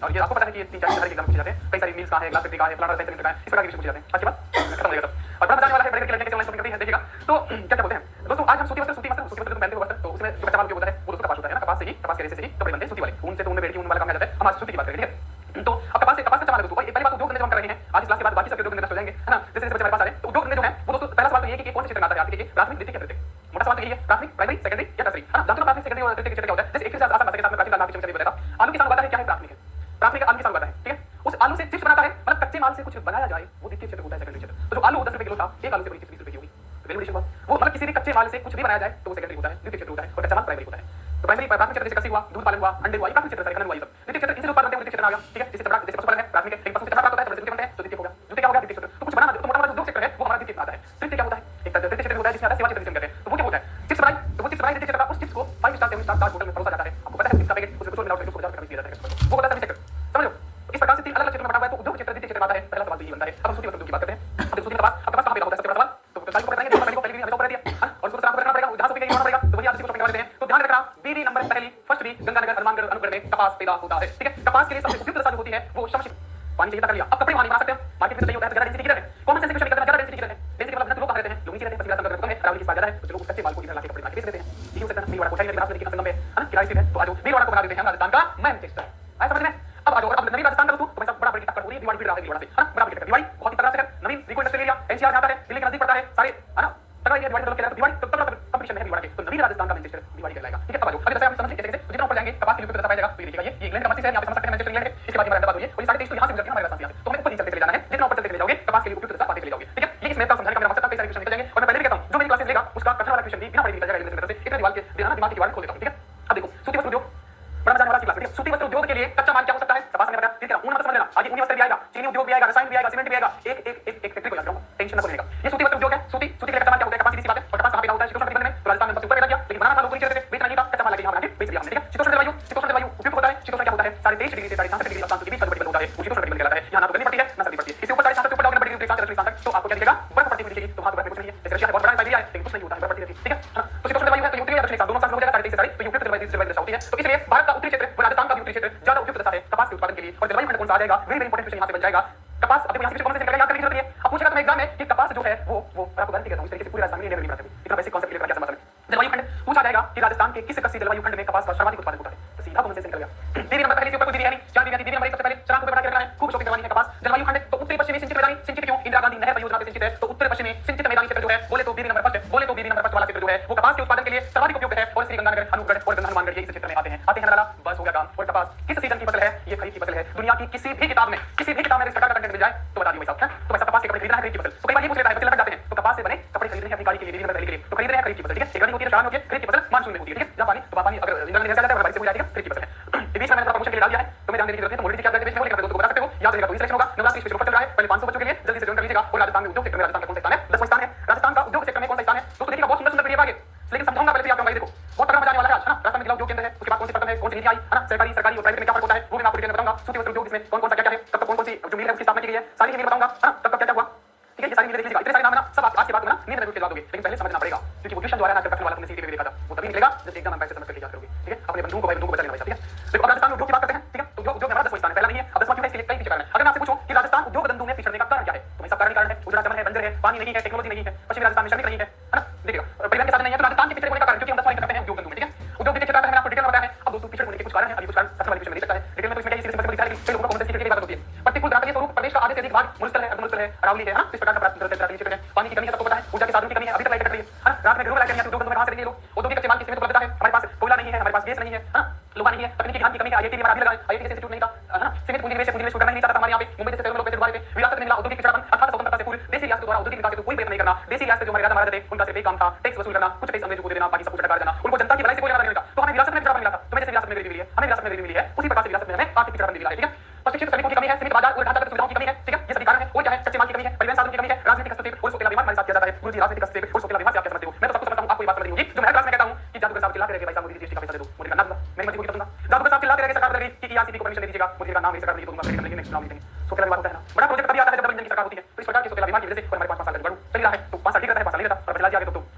और ये आपको पता है कि 3-4 तरह के एग्जाम पूछे जाते हैं, कई सारी मील्स का है, ग्लास फिफ्टी का है, फलाना सेंटर का है, इस प्रकार के विषय पूछे जाते हैं। आज के बाद खत्म हो जाएगा सब। और बड़ा मजा आने वाला है, बड़े बड़े लड़ने के ऑनलाइन शॉपिंग करते हैं, देखिएगा। तो क्या बोलते हैं दोस्तों, आज हम सूती वस्त्र तो पहनते हो वस्त्र, तो उसमें जो कच्चा माल उपयोग होता है वो दोस्तों कपास होता है ना, कपास से ही, कपास के रेशे से ही कपड़े बनते हैं सूती वाले, ऊन से तो ऊन में बेड़ की ऊन वाला काम आ जाता है। हम आज सूती की बात करेंगे, ठीक है। तो अब कपास कच्चा माल है दोस्तों, पहली बात उद्योग धंधे जो हम कर रहे हैं आज इस क्लास के बाद बाकी सब उद्योग धंधे नष्ट हो जाएंगे, है ना। जैसे बच्चे हमारे पास आ रहे हैं तो उद्योग धंधे जो है वो दोस्तों पहला सवाल तो ये है कि कौन से क्षेत्र में आता है आपके, प्राथमिक, द्वितीय या तृतीय। मोटा सवाल तो यही है, प्राथमिक, प्राइमरी, सेकेंडरी या टर्सरी, है ना। जानते हो प्राथमिक, सेकेंडरी और तृतीय क्षेत्र क्या होता है। जैसे एक से आसान भाषा के साथ में प्राचीन काल में आपके बताया था, आलू किसान उगाता है, क्या है प्राथमिक है, प्राथमिक आलू किसान उगाता है, ठीक है। उस आलू से चिप्स बनाता है, मतलब कच्चे माल से कुछ बनाया जाए, वो द्वितीय क्षेत्र होता है, सेकेंडरी क्षेत्र। तो जो आलू 10 रुपए किलो था, एक आलू से बड़ी चीज 20 रुपए की होगी, वैल्यूएशन हुआ वो, मतलब किसी भी कच्चे माल से कुछ भी बनाया जाए तो वो सेकेंडरी होता है, द्वितीय क्षेत्र होता है, और कच्चा माल प्राइमरी होता है। तो प्राइमरी प्राथमिक क्षेत्र जैसे कृषि हुआ, दूध पालन हुआ, अंडे हुआ, ये प्राथमिक क्षेत्र सारे खनन हुआ, ये सब द्वितीय क्षेत्र। इनसे जो उत्पादन होते हैं वो द्वितीय क्षेत्र में आ गया, ठीक है। जैसे चमड़ा, जैसे पशुपालन है प्राथमिक है, लेकिन पशु से चमड़ा प्राप्त होता है तो द्वितीय बनते हैं, तो द्वितीय हो गया। द्वितीय क्या हो गया, द्वितीय क्षेत्र। तो कुछ बनाना, तो मोटा मोटा जो उद्योग क्षेत्र है वो हमारा द्वितीय में आता है। तृतीय क्या होता है, एक तृतीय क्षेत्र होता है जिसमें आता है सेवा क्षेत्र जिसे कहते हैं। तो वो क्या होता है, चिप्स बनाई, तो वो चिप्स बनाई द्वितीय क्षेत्र का, उस चिप्स को 5 स्टार 7 स्टार ताज होटल में परोसा जाता है। आपको पता है चिप्स का पैकेट उसमें कुछ और मिला होता है, 250 रुपए दिया जाता है, वो होता है तृतीय क्षेत्र, समझ लो। इस प्रकार से 3 अलग-अलग क्षेत्रों में बटा हुआ है, तो उद्योग क्षेत्र द्वितीय क्षेत्र में आता है। पहला सवाल तो यही बनता है। अब हम सूती वस्त्र उद्योग की बात करते हैं। अब देखो सूती कपास, अब कपास कहां पैदा होता है, सबसे बड़ा सवाल। तो पहले को बताएंगे, पहले को हमेशा ऊपर दिया, और उसको आपको रखना पड़ेगा, जहां सूती का होना पड़ेगा, तो वही आप इसी को शॉपिंग करवा देते हैं। तो ध्यान रखना, बीडी नंबर पहली फर्स्ट बी गंगानगर हनुमानगढ़ अनुगढ़ में कपास पैदा होता है, ठीक है। कपास के लिए सबसे उपयुक्त दशा जो होती है वो समशीत पानी चाहिए, कर लिया। अब कपड़े वहां नहीं बना सकते हम, मार्केट में चाहिए होता है, ज्यादा डेंसिटी की रहते हैं। कॉमन सेंस से क्वेश्चन करना, ज्यादा डेंसिटी की रहते हैं। डेंसिटी मतलब लोग कहां रहते हैं, लोग नीचे रहते हैं, पसीना संपर्क कम है, अरावली की स्पाइस ज्यादा है, तो लोग कच्चे माल को इधर लाके कपड़े बना के बेच देते हैं। यही हो सकता है, बीरवाड़ा कोठारी में बिहार में देखिए संगम में, है ना, किराए स्थित है। तो आज बीरवाड़ा को बना देते हैं हम राजस्थान का मैनचेस्टर, आया समझ में। अब आ जाओ, अब नवीन राजस्थान का दोस्तों तो भाई साहब बड़ा बड़ी टक्कर हो रही है, दिवाली भीड़ रहा है दिवाली से, है ना, बड़ा बड़ी टक्कर। दिवाली बहुत ही तगड़ा से है, नवीन रिको इंडस्ट्री एरिया एनसीआर में आता है, दिल्ली के नजदीक पड़ता है, सारे, है ना, तगड़ा ये दिवाली डेवलप किया है। दिवाली तो तगड़ा कंपटीशन है दिवाली के, तो नवीन राजस्थान का मैनचेस्टर दिवाली कहलाएगा, ठीक है। अब आ जाओ, अभी जैसे आप समझ कैसे कैसे, तो जितना ऊपर जाएंगे कपास के लिए दशा पाएगा, तो ये देखिएगा, ये इंग्लैंड का मस्जिद है, यहां पे समझ सकते हैं मैनचेस्टर इंग्लैंड है। इसके बाद हमारा अहमदाबाद हुई है, और ये 23.5 तो यहां से गुजरती है हमारे राजस्थान से, तो हमें ऊपर चलते चले जाना है। जितना ऊपर चलते चले जाओगे कपास के लिए उपयुक्त दशा पाते चले जाओगे, ठीक है। ये इस मैप का समझाने का मेरा मकसद था, कई सारे क्वेश्चन निकल जाएंगे। और मैं पहले भी कहता हूं, जो मेरी क्लासेस लेगा उसका कथन वाला क्वेश्चन भी बिना पढ़े निकल जाएगा इस तरह से। इतना दिमाग की दीवार खोल देता हूं, ठीक है। अब देखो सूती वस्त्र उद्योग बड़ा मजा आने वाला क्लास, ठीक है। सूती वस्त्र उद्योग के लिए कच्चा माल क्या हो सकता है, कपास ने बताया, ठीक है। ऊन मत समझ लेना, आगे ऊनी वस्त्र भी आएगा, चीनी उद्योग भी आएगा, रसायन भी आएगा, सीमेंट भी आएगा, एक फैक्ट्री को याद रखो, टेंशन मत लेगा। ये सूती वस्त्र उद्योग है, सूती के लिए कच्चा माल क्या होता है, कपास सीधी सी बात है। और कपास कहां पैदा होता है, शीतोष्ण कटिबंध में, तो राजस्थान में सबसे ऊपर पैदा किया, लेकिन बनाना था लोगों ने क्षेत्र में, बेचना नहीं था, कच्चा माल लेके यहां बना के बेच दिया हमने, ठीक है। शीतोष्ण जलवायु उपयुक्त होता है। शीतोष्ण क्या होता है, 23.5 डिग्री से 63 डिग्री तापमान के बीच का कटिबंध होता है, वो शीतोष्ण कटिबंध कहलाता है। यहां ना तो गर्मी पड़ती है ना सर्दी पड़ती है। इससे ऊपर 63 से ऊपर जाओगे ना, बड़ी डिग्री तक, तो आपको क्या दिखेगा, बर्फ पड़ती हुई दिखेगी। तो वहां तो बर्फ कुछ नहीं है, जैसे रशिया है बहुत बड़ा साइबेरिया है, लेकिन कुछ नहीं होता है, बर्फ पड़ती रहती है, ठीक है। तो शीतोष्ण जलवायु है, तो उत्तरी या दक्षिणी दोनों साल हो जाएगा, 23 से 40, तो उपयुक्त जलवायु दशा होती है। तो इसलिए भारत का उत्तरी क्षेत्र और राजस्थान का भी उत्तरी क्षेत्र ज्यादा उपयुक्त दशा है कपास के उत्पादन के लिए। और जलवायु खंड कौन सा आ जाएगा, वेरी वेरी इंपॉर्टेंट क्वेश्चन यहां से बन जाएगा। कपास, अब देखो यहां से कौन से सेंटर याद करने की जरूरत नहीं है। अब पूछेगा तुम्हें एग्जाम में कि कपास जो है वो मैं आपको गारंटी देता हूं इस तरीके से पूरी राजस्थान में नहीं बनाते हो, इतना बेसिक कांसेप्ट क्लियर करके समझ में। जलवायु खंड पूछा जाएगा कि राजस्थान के किस कृषि जलवायु खंड में कपास का सर्वाधिक उत्पादन होता है, तो सीधा कॉमन सेंस निकल गया। दीदी नंबर पहले से ऊपर कोई दीदी है नहीं, चार दीदी दीदी नंबर 1 सबसे पहले चराग को बता के रखना है, खूब शौकीन करवानी है कपास। जलवायु खंड तो उत्तरी पश्चिमी सिंचित मैदानी, सिंचित क्यों, इंदिरा गांधी नहर परियोजना पे सिंचित है, तो उत्तर पश्चिमी सिंचित मैदानी क्षेत्र जो है, बोले तो बीबी नंबर फर्स्ट, बोले तो बीबी नंबर फर्स्ट वाला क्षेत्र जो है वो कपास के उत्पादन के लिए सर्वाधिक उपयुक्त है। और श्री गंगानगर अनुगढ़ और गंगा हनुमानगढ़ ये इस क्षेत्र में आते हैं नाला, बस हो गया काम। और कपास किस सीजन की फसल है, ये खरीफ की फसल है। दुनिया की किसी भी किताब में इस प्रकार का कंटेंट मिल जाए तो बता दियो भाई साहब, तो वैसा कपास के कपड़े खरीदना है खरीफ की फसल, तो कई बार ये पूछ लेता है, बच्चे लटक जाते हैं, तो कपास से बने कपड़े खरीद रहे हैं अपनी गाड़ी के लिए, बीबी नंबर पहले के लिए, तो खरीद रहे हैं खरीफ की फसल, ठीक है। एक गर्मी होती है, शाम होती है, खरीफ की फसल मानसून में होती है, ठीक है। जब पानी तो पानी अगर जंगल में जाता है बारिश से हो जाती है, खरीफ की फसल है। बीच में मैंने प्रमोशन के लिए डाल दिया है, तो मैं ध्यान देने की जरूरत है। तो मोदी जी क्या करते हैं, बीच में बोलेगा दोस्तों बता सकते हो, याद रहेगा। कोई सिलेक्शन होगा, नवरात्रि स्पेशल ऑफर चल रहा है, पहले 500 बच्चों के लिए जल्दी से ज्वाइन कर लीजिएगा। और राजस्थान में उद्योग सेक्टर में राजस्थान का कौन सा स्थान है, 10वां स्थान है। राजस्थान का उद्योग सेक्टर में कौन सा स्थान है दोस्तों, देखिएगा बहुत सुंदर सुंदर पीडीएफ आगे, लेकिन समझाऊंगा पहले से आप देखो, बहुत तगड़ा मजा आने वाला है आज, है ना। राजस्थान में जिला उद्योग केंद्र है, उसके बाद कौन सी पटन है, कौन सी नीति आई, है ना, सरकारी और प्राइवेट में क्या फर्क होता है वो भी मैं आपको डिटेल में बताऊंगा। सूती वस्त्र उद्योग इसमें कौन कौन सा क्या है, कब तक कौन कौन सी जो मिल है उसकी स्थापना की गई है, सारी मिल बताऊंगा, है ना, कब कब क्या हुआ, ठीक है। ये सारी मिल देख लीजिएगा, इतने सारे नाम है ना, सब आप आज के बाद में ना नींद में जवाब दोगे, लेकिन पहले समझना पड़ेगा, क्योंकि वो ट्यूशन द्वारा ना करने वाला तुमने सीधी में देखा था, वो तभी निकलेगा जब एग्जाम में समझ करके याद करोगे, ठीक है। अपने बंधुओं को बचा लेना भाई, ठीक है। देखो अब राजस्थान में उद्योग की बात करते हैं, ठीक है। तो उद्योग में हमारा 10वां स्थान है, पहला नहीं है। अब 10वां क्यों है, इसके लिए कई पीछे कारण है। अगर मैं आपसे पूछूं कि राजस्थान उद्योग धंधों में पिछड़ने का कारण क्या है, तो भाई सब कारण है, उजड़ा चमन है, बंजर है, पानी नहीं है, टेक्नोलॉजी नहीं है, पश्चिमी राजस्थान में श्रमिक नहीं है, है ना। देखिएगा परिवहन के साधन नहीं है, तो राजस्थान के पिछड़े होने का कारण क्योंकि हम 10वां करते हैं उद्योग धंधों में, ठीक है। उद्योग के क्षेत्र में मैंने आपको डिटेल में बताया है। अब दोस्तों पिछड़े होने के कुछ कारण है, अभी कुछ कारण कथन वाले क्वेश्चन में दे सकता है, डिटेल में तो इसमें क्या सिंपल दिखा है, लेकिन कई लोगों को कौन से सीखने की बात होती है। प्रतिकूल ग्रामीण स्वरूप प्रदेश का आधे से अधिक भाग मुलस्थल है, अर्धमुलस्थल है, अरावली है, ना, इस प्रकार का क्षेत्र है। पानी की कमी है, सबको पता है, ऊर्जा के साधन की कमी है, अभी तक लाइट कट रही है, रात में घरों में लाइट नहीं है, उद्योग धंधों में कहां से लेंगे लोग। औद्योगिक कच्चे माल की सीमित उपलब्धता है, हमारे पास कोयला नहीं है, हमारे पास गैस नहीं है, है ना, लोहा नहीं है, तकनीकी ज्ञान की कमी है, आईआईटी भी हमारा भी लगा है, आईआईटी इंस्टीट्यूट नहीं था, है ना। सीमित पूंजी निवेश करना नहीं चाहता हमारे यहाँ पे, मुंबई जैसे शहरों में लोग पैसे डुबा रहे थे, विरासत में मिला औद्योगिक पिछड़ापन, अर्थात स्वतंत्रता से पूर्व देसी रियासत द्वारा औद्योगिक विकास के कोई प्रयत्न नहीं करना, देसी रियासत जो हमारे राजा महाराजा थे उनका सिर्फ एक काम था टैक्स वसूल करना, कुछ पैसे अंग्रेजों को दे देना, बाकी सब कुछ हटा देना, उनको जनता की भलाई से कोई लेना देना नहीं था। तो हमें विरासत में पिछड़ापन मिला था, तुम्हें जैसे विरासत में गरीबी मिली है, हमें विरासत में गरीबी मिली है, उसी प्रकार से विरासत में हमें आर्थिक पिछड़ापन मिला है, ठीक है। प्रशिक्षित श्रमिकों की कमी है, सीमित बाजार और ढांचागत सुविधाओं की कमी है, ठीक है। ये सभी कारण है। और क्या है, कच्चे माल की कमी है, परिवहन साधन की कमी है, राजनीतिक हस्तक्षेप और सोकेला विवाद हमारे साथ किया जाता है। गुरुजी राजनीतिक हस्तक्षेप और सोकेला विवाद से आप क्या समझते हो, मैं तो सब कुछ समझता हूं, आपको ये बात समझ नहीं होगी। जो मैं क्लास में कहता हूं कि जादूगर साहब चिल्लाते रहे भाई साहब मोदी जी जीएसटी का पैसा दे दो, मोदी का नाम दूंगा, मैं मर्जी को दूंगा। जादूगर साहब चिल्लाते रहे सरकार बदल गई कि ईआरसीपी को परमिशन दे दीजिएगा, मोदी का नाम नहीं सरकार नहीं दूंगा, लेकिन नेक्स्ट नाम नहीं देंगे। सोकेला विवाद होता है ना, बड़ा प्रोजेक्ट तभी आता है जब डबल इंजन की सरकार होती है। तो इस प्रकार के सोकेला विवाद की वजह से हमारे 5 साल तक बढ़ू चल रहा है, तो 5 साल ठीक रहता है, 5 साल नहीं रहता, और बदला जी आगे तो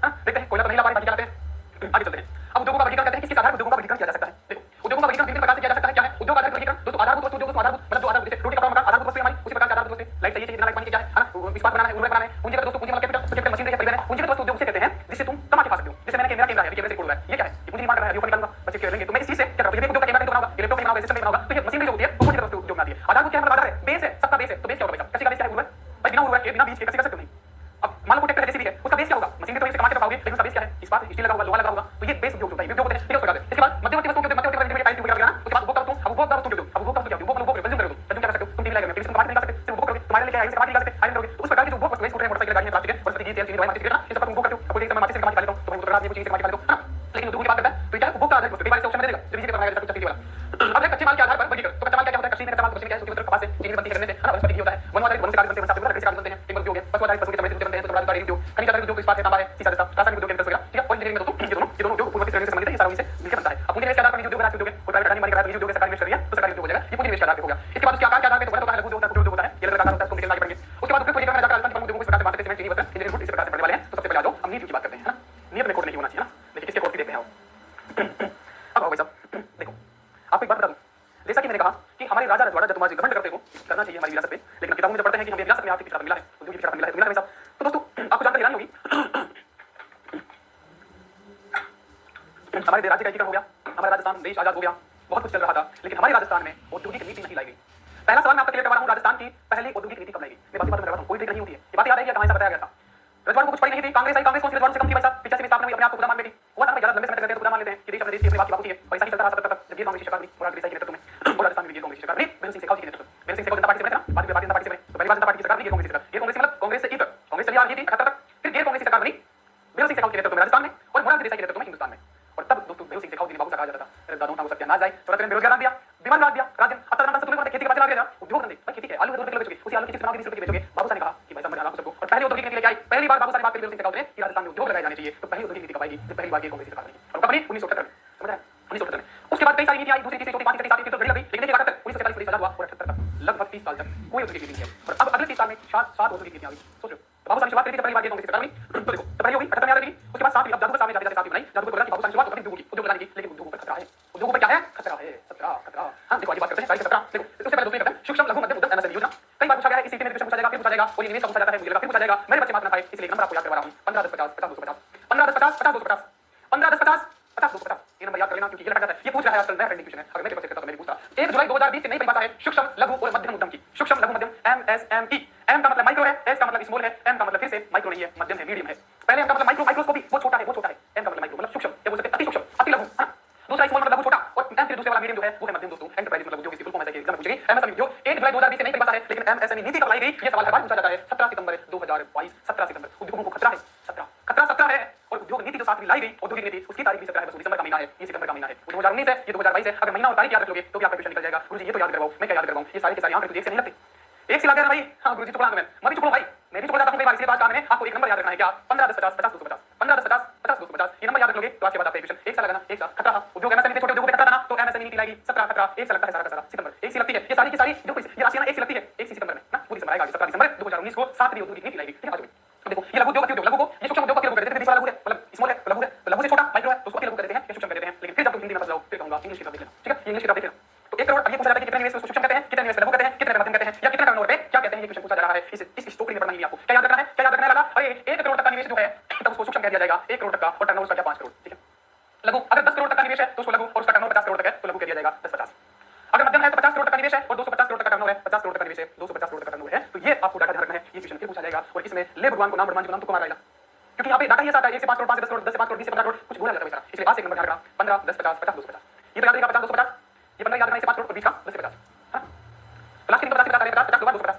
देखते हैं कोयला तो नहीं ला पा रहे, बाकी क्या करते हैं, आगे चलते हैं। अब उद्योगों का वर्गीकरण कहते हैं, किसके आधार पर उद्योगों का वर्गीकरण किया जा सकता है। देखो उद्योगों का वर्गीकरण विभिन्न प्रकार से किया जा सकता है, क्या है उद्योग आधारित वर्गीकरण। दोस्तों आधारभूत वस्तु उद्योग प्राइवेट अडानी मानी कराया तो निजी उद्योग सरकार इन्वेस्ट कर रही है तो सरकारी उद्योग हो जाएगा, ये पूंजी निवेश के आधार पे हो गया। इसके बाद उसके आकार के आधार पे तो बड़ा लघु उद्योग होता है, कुटीर उद्योग होता है, ये अलग आकार होता है, उसको डिटेल में आगे पढ़ेंगे। उसके बाद उपयुक्त वर्गीकरण में जाकर राजस्थान के प्रमुख उद्योगों को इस प्रकार से बांट सकते हैं, सीमेंट, चीनी, वस्त्र, इंजीनियरिंग, फूड, इस प्रकार से पढ़ने वाले हैं। तो सबसे पहले आ जाओ हम नीति की बात करते हैं, है ना। नियत में कोड नहीं होना चाहिए ना, देखिए किसके कोड की देखते हैं अब आओ भाई साहब देखो आपको एक बात बता दूं, जैसा कि मैंने कहा कि हमारे राजा रजवाड़ा जतुमार जी घमंड करते हो करना चाहिए हमारी विरासत पे, लेकिन किताबों में जब पढ़ते हैं कि हमें विरासत में आर्थिक पिछड़ापन मिला है, उद्योग की पिछड़ापन मिला है, तो मिला है भाई साहब। तो दोस्तों आपको जानकारी हैरानी होगी हमारे राज्य का एकीकरण हो गया, हमारा राजस्थान देश आजाद हो गया, बहुत कुछ चल रहा था, लेकिन हमारे राजस्थान में औद्योगिक नीति नहीं लाई गई। पहला सवाल मैं आपसे क्लियर करवा रहा हूं, राजस्थान की पहली औद्योगिक नीति कब लाई गई? मैं बात में करवा रहा हूं, कोई ट्रिक नहीं होती है, ये बात याद है कि कहां से बताया गया था। रजवाड़ों को कुछ पड़ी नहीं थी, कांग्रेस आई, कांग्रेस कौन सी रजवाड़ों से कम थी भाई साहब, 85 में स्थापना हुई, अपने आप को खुदा मान लेती। हुआ था ना, ज्यादा लंबे समय तक रहते हैं तो खुदा मान लेते हैं कि देश अपने देश की अपनी बात की बात होती है, और ऐसा ही चलता रहा 70 तक, जब ये कांग्रेस की सरकार बनी मुराद देसाई के नेतृत्व में, और राजस्थान में ये कांग्रेस की सरकार बनी बेल सिंह शेखावत जी के नेतृत्व में। बेल सिंह शेखावत जनता पार्टी से बने थे ना, बाद में भारतीय जनता पार्टी से बने, तो पहली बार जनता पार्टी की सरकार बनी, ये कांग्रेस की सरकार, ये कांग्रेस मतलब कांग्रेस से इतर कांग्रेस चली आ रही थी 78 तक, फिर गैर कांग्रेस की सरकार बनी बेल सिंह शेखावत के नेतृत्व में राजस्थान में, और मुराद देसाई के नेतृत्व में हिंदुस्तान में। और तब दोस्तों बेल सिंह शेखावत जी ने बाबू सा कहा जाता था, अरे दादू ना हो सकता ना जाए, तो रतन बेरोजगार दिया, बीमार बात दिया, राज्य 78 तुम्हें खेती का बचा लगा उद्योग धंधे भाई, खेती है, आलू 2 रुपए किलो बेचोगे, उसी आलू की चिप्स बनाओगे 20 रुपए की बेचोगे। बाबू सा ने कहा कि भाई साहब मजा सबको, और पहली औद्योगिक नीति लेके आई, पहली बार बाबू सा ने बात करी बेल सिंह शेखावत ने कि राजस्थान में उद्योग लगाए जाने चाहिए, तो पहली औद्योगिक नीति कब आएगी? तो पहली बार ये कांग्रेस की सरकार बनी, और कब बनी? 1978 में, समझ रहे हैं 1978 में। उसके बाद कई सारी नीति आई, दूसरी तीसरी चौथी पांचवी छठी सातवीं की तो घड़ी लग गई, लेकिन देखिए 1947 में आजाद हुआ और 78 तक लगभग 30 साल तक कोई औद्योगिक नीति नहीं है, और अब अगले 30 साल में 7 औद्योगिक नीतियां आ गई। सोचो बाबू सा ने शुरुआत करी थी, पहली बार ये कांग्रेस की सरकार बनी, तो देखो तो पहली हो गई 78 में आ गई, उसके बाद 7वीं, अब जादूगर साहब ने जाते सातवीं बनाई, जादूगर बोला कि बाबू सा ने शुरुआत करी उद्योग की, उद्योग लगाने की, लेकिन उद्योगों पर खतरा है, उद्योगों पर क्या है? खतरा है, खतरा। हां देखो आगे बात करते हैं, तारीख 17 देखो, उससे पहले दोस्तों ये सूक्ष्म लघु मध्यम उद्यम एमएसएमई योजना कई बार पूछा गया है, इस सीटी में पूछा जाएगा, फिर पूछा जाएगा, और ये निवेश पूछा जाता है, मुझे लगा फिर पूछा जाएगा, मेरे बच्चे मात ना खाए, इसलिए एक नंबर आपको याद करवा रहा हूं, 15 10 50 50 250 15 10 50 50 250 15 10 50 50 250, ये नंबर याद कर लेना क्योंकि ये लगा जाता है, ये पूछ रहा है आजकल नया ट्रेंडिंग क्वेश्चन है, अगर मैं पेपर से करता तो मैं पूछता। 1 जुलाई 2020 से नई परिभाषा है सूक्ष्म लघु और मध्यम उद्यम की, सूक्ष्म लघु मध्यम एमएसएमई, एम का मतलब माइक्रो है, एस का मतलब स्मॉल है, एम का मतलब फिर से माइक्रो नहीं है, मध्यम है, मीडियम है। पहले एम का मतलब माइक्रो, माइक्रोस्कोपी वो छोटा है, एम का मतलब माइक्रो मतलब सूक्ष्म, क्या बोल सकते हैं? अति सूक्ष्म, अति लघु, है ना। दूसरा स्मॉल मतलब लघु छोटा, और एम फिर दूसरे वाला मीडियम जो है वो है मध्यम दोस्तों, एंटरप्राइज मतलब उद्योग, इसकी फुल फॉर्म ऐसे एग्जाम में पूछेगी। एमएसएमई उद्योग 1 जुलाई 2020 से नई परिभाषा है, लेकिन एमएसएमई नीति कब लाई गई? ये सवाल हर बार पूछा जाता है, 17 सितंबर 2022, 17 सितंबर। उद्योगों को खतरा है, 17 है, और उद्योग नीति जो 7वीं लाई गई औद्योगिक नीति, उसकी तारीख भी 17 है, बस दिसंबर का महीना है, ये सितंबर का महीना है, 2019 है, ये 2022 है। अगर महीना और तारीख याद रख लोगे तो भी आपका क्वेश्चन निकल जाएगा। गुरुजी ये तो याद करवाओ, मैं क्या याद करवाऊं, ये सारे के सारे यहां पे तुझे एक से नहीं लगते, एक से लगा भाई। हां गुरुजी चुप रहा मैं भी चुप रहा भाई, मैं भी चुप जाता हूं कई बार, इसलिए बात काम है, आपको एक नंबर याद रखना है, क्या? 15 10 50 50 250 15 10 50 50 250, ये नंबर याद रख लोगे तो आज के बाद आपका क्वेश्चन एक साल लगाना, एक साल खतरा था उद्योग एमएसएमई के छोटे उद्योगों पे खतरा था ना, तो एमएसएमई नीति लाएगी 17 खतरा, एक साल लगता है सारा का सारा सितंबर, एक सी लगती है, ये सारी की सारी देखो ये राशि ना एक सी लगती है, एक सी सितंबर में ना, पूरी सितंबर आएगा 17 दिसंबर 2019 को 7वीं औद्योगिक नीति लाएगी। ठीक है देखो ये लघु उद्योग, अति उद्योग, लघु को ये सूक्ष्म उद्योग का लघु कहते हैं, लघु है मतलब स्मॉल है, लघु है तो लघु से छोटा माइक्रो है तो उसको लघु कहते हैं या सूक्ष्म कहते हैं, लेकिन फिर जब तुम हिंदी में फंस जाओ फिर कहूंगा इंग्लिश की किताब देख लेना, ठीक है इंग्लिश की किताब देख लेना। तो 1 करोड़ अब ये पूछा जाता है कि कितने निवेश को सूक्ष्म कहते हैं, कितने निवेश को लघु कहते हैं, कितने मध्यम कहते हैं, या कितने टर्नओवर पे क्या कहते हैं, ये क्वेश्चन पूछा जा रहा है। इस टोकरी में पढ़ना ही आपको क्या याद रखना है, क्या याद रखने लगा? अरे 1 करोड़ तक का निवेश जो है तब उसको सूक्ष्म कह दिया जाएगा, 1 करोड़ तक का, और टर्नओवर उसका क्या 5 करोड़, ठीक है। लघु अगर 10 करोड़ तक का निवेश है तो उसको लघु, और उसका टर्नओवर 50 करोड़ तक है तो लघु कह दिया जाएगा 10 50। अगर मध्यम है तो 50 करोड़ तक का निवेश है और 250 करोड़ तक का टर्नओवर है, 50 करोड़ तक का निवेश है 250 करोड़ तक का टर्नओवर है, तो ये आपको डाटा ध्यान रखना है, ये क्वेश्चन फिर पूछा जाएगा। और इसमें ले भगवान को नाम भगवान जी को नाम तो मारा जाएगा, क्योंकि यहाँ पे डाटा ये आता है 1 से 5 करोड़, 5 से 10 करोड़, 10 से 5 करोड़, 20 से 50 करोड़, कुछ बोला जाता है बेचारा, इसलिए आज से एक नंबर ध्यान रखना 15 10 50 50 250, ये तो याद रहेगा 50 250, ये 15 याद रखना, 1 से 5 करोड़ और 20 का 10 से 50, हां लास्ट के 50 से 50 50 50 250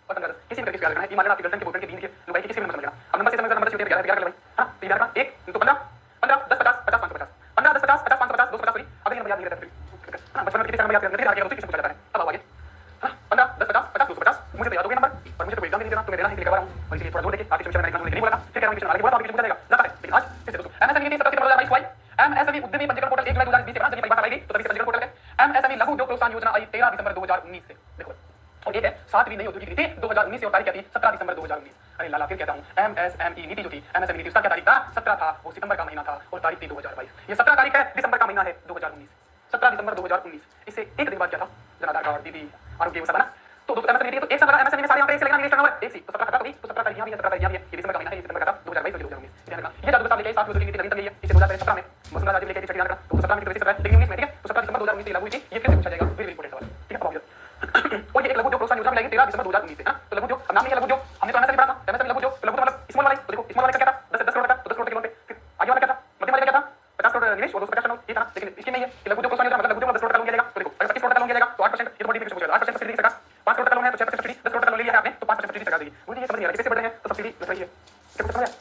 और 15 किसी भी करके याद रखना है, ये मानना आपकी गर्लफ्रेंड के बॉयफ्रेंड के बीवी के लुगाई के किसी भी नंबर समझ लेना। अब नंबर से समझ नंबर से 11 कर ले भाई, हां तो याद रखना 1 तो 15 15 10 50 50 550 15 10 50 50 550 250 सॉरी अगले नंबर याद नहीं रहता फिर, हां बचपन में कितने नंबर याद करते थे, आगे उसी पूछा जाता है। अब आओ आगे, हां 15 10 50 50 250 मुझे तो याद हो गए नंबर, और मुझे तो एग्जाम में नहीं देना, तो मैं देना है, करवा रहा हूं, और इसलिए थोड़ा जोर देके आगे सेमेस्टर में एग्जाम नहीं बोला था, फिर कह रहा हूं क्वेश्चन आगे बोला तो आगे पूछा जाएगा जाता है, लेकिन आज फिर से दोस्तों एमएसएमई नीति 17 2022 को आई, एमएसएमई उद्यमी पंजीकरण पोर्टल 1 जुलाई 2020 से बना, जब परिभाषा लाई गई तो तभी से पंजीकरण पोर्टल है। एमएसएमई लघु उद्योग प्रोत्साहन योजना आई 13 दिसंबर 2019 से, देखो और एक है 7वीं नई औद्योगिक नीति 2019 से, और तारीख क्या थी 17 दिसंबर 2019। अरे लाला फिर कहता हूं एमएसएमई नीति जो थी, एमएसएमई नीति उसका क्या तारीख था 17 था, वो सितंबर का महीना था, और तारीख थी 2022, ये 17 तारीख है, दिसंबर का महीना है 2019, 17 दिसंबर 2019। इससे एक दिन बाद क्या था, जनाधार कार्ड दीदी आरोग्य वो सब है ना, तो दोस्तों एमएसएमई नीति तो एक साल लगा, एमएसएमई में सारे यहां पे एक से लेना निवेश टर्नओवर एक सी, तो 17 खत्म हो गई, तो 17 तारीख यहां भी है, 17 तारीख यहां भी है, ये दिसंबर का महीना है, ये सितंबर का था 2022 और 2019, ध्यान रखना। ये जादू साहब लेके 7 औद्योगिक नीति नवीनतम गई है, इसे 2017 में वसुंधरा राजे लेके ध्यान रखना, तो 17 में तो 17 लेकिन 19 में, ठीक है, तो 17 दिसंबर 2019 से लागू हुई थी, ये फिर से पूछा जाएगा, वेरी इंपॉर्टेंट सवाल, ठीक है। अब आओ और ये एक लघु उद्योग प्रोत्साहन योजना मिलेगी 13 दिसंबर 2019 से, हां तो लघु उद्योग अब नाम नहीं है लघु उद्योग, हमने तो एमएसएमई पढ़ा था, एमएसएमई लघु उद्योग, तो लघु मतलब स्मॉल वाला, तो देखो स्मॉल वाला का क्या था 10 से 10 करोड़ का, तो 10 करोड़ के लोन पे, फिर आगे वाला क्या था मध्यम वाले का क्या था 50 करोड़ निवेश और 250 टर्नओवर, ये था, लेकिन इसकी नहीं है, ये लघु उद्योग प्रोत्साहन योजना मतलब लघु उद्योग में 10 करोड़ का लोन लिया जाएगा, तो देखो अगर 25 करोड़ का लोन लिया जाएगा तो 8% ये तो बड़ी डिफरेंस हो जाएगा, 8% सब्सिडी सरकार, 5 करोड़ का लोन है तो 6% सब्सिडी, 10 करोड़ का लोन लिया है आपने तो 5% सब्सिडी सरकार देगी। मुझे ये समझ नहीं आ रहा कैसे बढ़ रहे हैं, तो सब्सिडी मिल रही है, क्या समझ आया?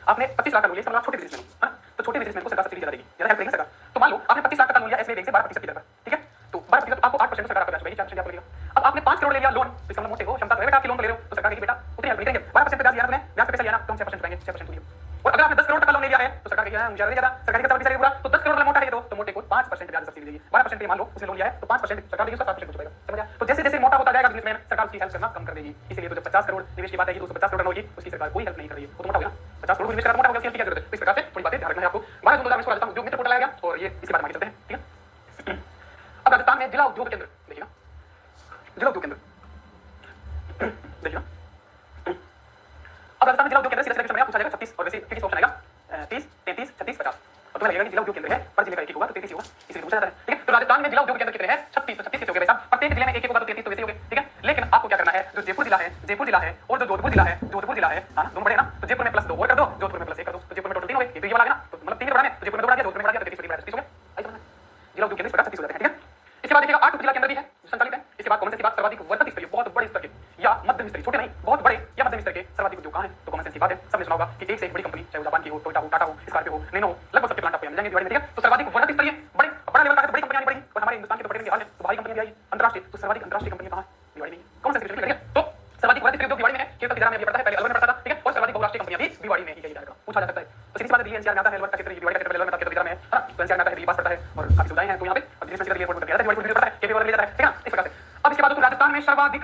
आपने 25 लाख का लोन लिया, इसका मतलब छोटे बिजनेसमैन, हां तो छोटे बिजनेसमैन को सरकार सब्सिडी ज्यादा देगी, ज्यादा हेल्प देगी सरकार। तो मान लो आपने 25 लाख का लोन लिया एसबीआई बैंक से 12% की दर पर, ठीक है, तो 12% आपको 8% सरकार आपको ब्याज देगी, 4% आपको देगा। अब आपने 5 करोड़ ले लिया लोन, तो इसका मतलब मोटे हो क्षमता तो है बेटा, आपकी लोन ले रहे हो तो सरकार कहेगी बेटा उतनी हेल्प नहीं करेंगे, 12% पे ब्याज दिया ना तुमने, ब्याज पे पैसा लिया ना तो हम 6% देंगे, 6% और अगर आपने 10 करोड़ का लोन ले लिया है तो सरकार कहेगी मुझे ज्यादा सरकारी का सब्सिडी पूरा, तो 10 करोड़ वाला मोटा है तो मोटे को 5% 5% ब्याज सब्सिडी देगी। 12% पे मान लो उसने लोन लिया है तो 5% सरकार देगी, उसका 7% कुछ बचेगा। समझ आया? तो जैसे जैसे मोटा होता जाएगा बिजनेसमैन, सरकार उसकी हेल्प करना कम कर देगी। इसीलिए तो जब 50 करोड़ निवेश की बात आएगी तो 50 करोड़ होगी, उसकी सरकार कोई हेल्प नहीं कर रही है, वो तो मोटा हो गया ना। 50 करोड़ निवेश करा मोटा हो गया, उसकी हेल्प की क्या जरूरत है? तो इस प्रकार से थोड़ी बातें ध्यान रखना है आपको। 12 जून 2019 को राजस्थान उद्योग मित्र पोर्टल लाया गया और ये इसी बात में आगे चलते हैं, ठीक है। अब राजस्थान में जिला उद्योग केंद्र देखिए ना, जिला उद्योग केंद्र देखिए ना, अब राजस्थान में जिला उद्योग केंद्र सीधे सीधे पूछा जाएगा 36 और वैसे फिक्स ऑप्शन आएगा 30, 33, 36, 50 और तुम्हें लगेगा कि जिला उद्योग केंद्र है पर जिले का एक ही होगा तो 33 होगा, इसलिए पूछा जाता है, ठीक है। तो राजस्थान में जिला उद्योग केंद्र कितने हैं? 36, तो 36 कैसे हो गए भाई साहब? प्रत्येक जिले में एक एक होगा तो 33 तो वैसे हो गए, ठीक है। लेकिन आपको क्या करना है, जो जयपुर जिला है और जो जोधपुर जिला है, दोनों बड़े हैं ना, तो जयपुर में प्लस 2 और कर दो, जोधपुर में प्लस 1 कर दो, तो जयपुर में टोटल 3 हो गए, ये तो ये वाला आ गया ना, तो मतलब 3 बढ़ाने, तो जयपुर में 2 बढ़ा दिया, जोधपुर में बढ़ा दिया, तो 33 हो गया, ऐसा समझना। जिला उद्योग केंद्र इस प्रकार 36 हो जाते हैं, ठीक है। इसके बाद देखिएगा 8 जिला केंद्र भी है संचालित है। इसके बाद कॉमन सेंस की बात, सर्वाधिक वर्धित स्तरीय बहुत बड़े स्तर के या मध्यम स्तरीय, छोटे नहीं बहुत बड़े या मध्यम स्तर के सर्वाधिक उद्योग कहां है? तो कॉमन सेंस की बात है, सबने सुना होगा कि एक से एक बड़ी कंपनी, चाहे वो जापान की हो, टोयोटा हो, टाटा हो, स्कॉर्पियो हो, नैनो, लगभग सबके प्लांट आपको मिल जाएंगे दिवाली में, ठीक है। तो सर्वाधिक वर्धित स्तरीय बड़े बड़ा लेवल का है तो बड़ी कंपनियां बड़ी, और हमारे हिंदुस्तान के तो बड़े के हाल है तो भारी कंपनियां भी आई। अंतरराष्ट्रीय तो सर्वाधिक अंतरराष्ट्रीय कंपनियां कहां है? दिवाली में। कॉमन सेंस की है, तो सर्वाधिक वर्धित उद्योग दिवाली में है, केवल तिजरा में भी पड़ता है, पहले अलवर में पड़ता था, ठीक है। और सर्वाधिक बहुराष्ट्रीय कंपनियां भी दिवाली में ही कही जाएगा, पूछा जा सकता है। तो सीधी सी बात है, दिल्ली एनसीआर में आता है अलवर का क्षेत्र, दिवाली का क्षेत्र अलवर में आता है, तिजरा में है ना, तो एनसीआर में आता है, दिल्ली पास पड़ता है और काफी सुविधाएं हैं, तो यहां पे दिल्ली में सीधा एयरपोर्ट पर गया था, दिवाली को पड़ता है, केपी वाला ले जाता है, ठीक है ना, इस प्रकार से। अब इसके बाद तो राजस्थान में सर्वाधिक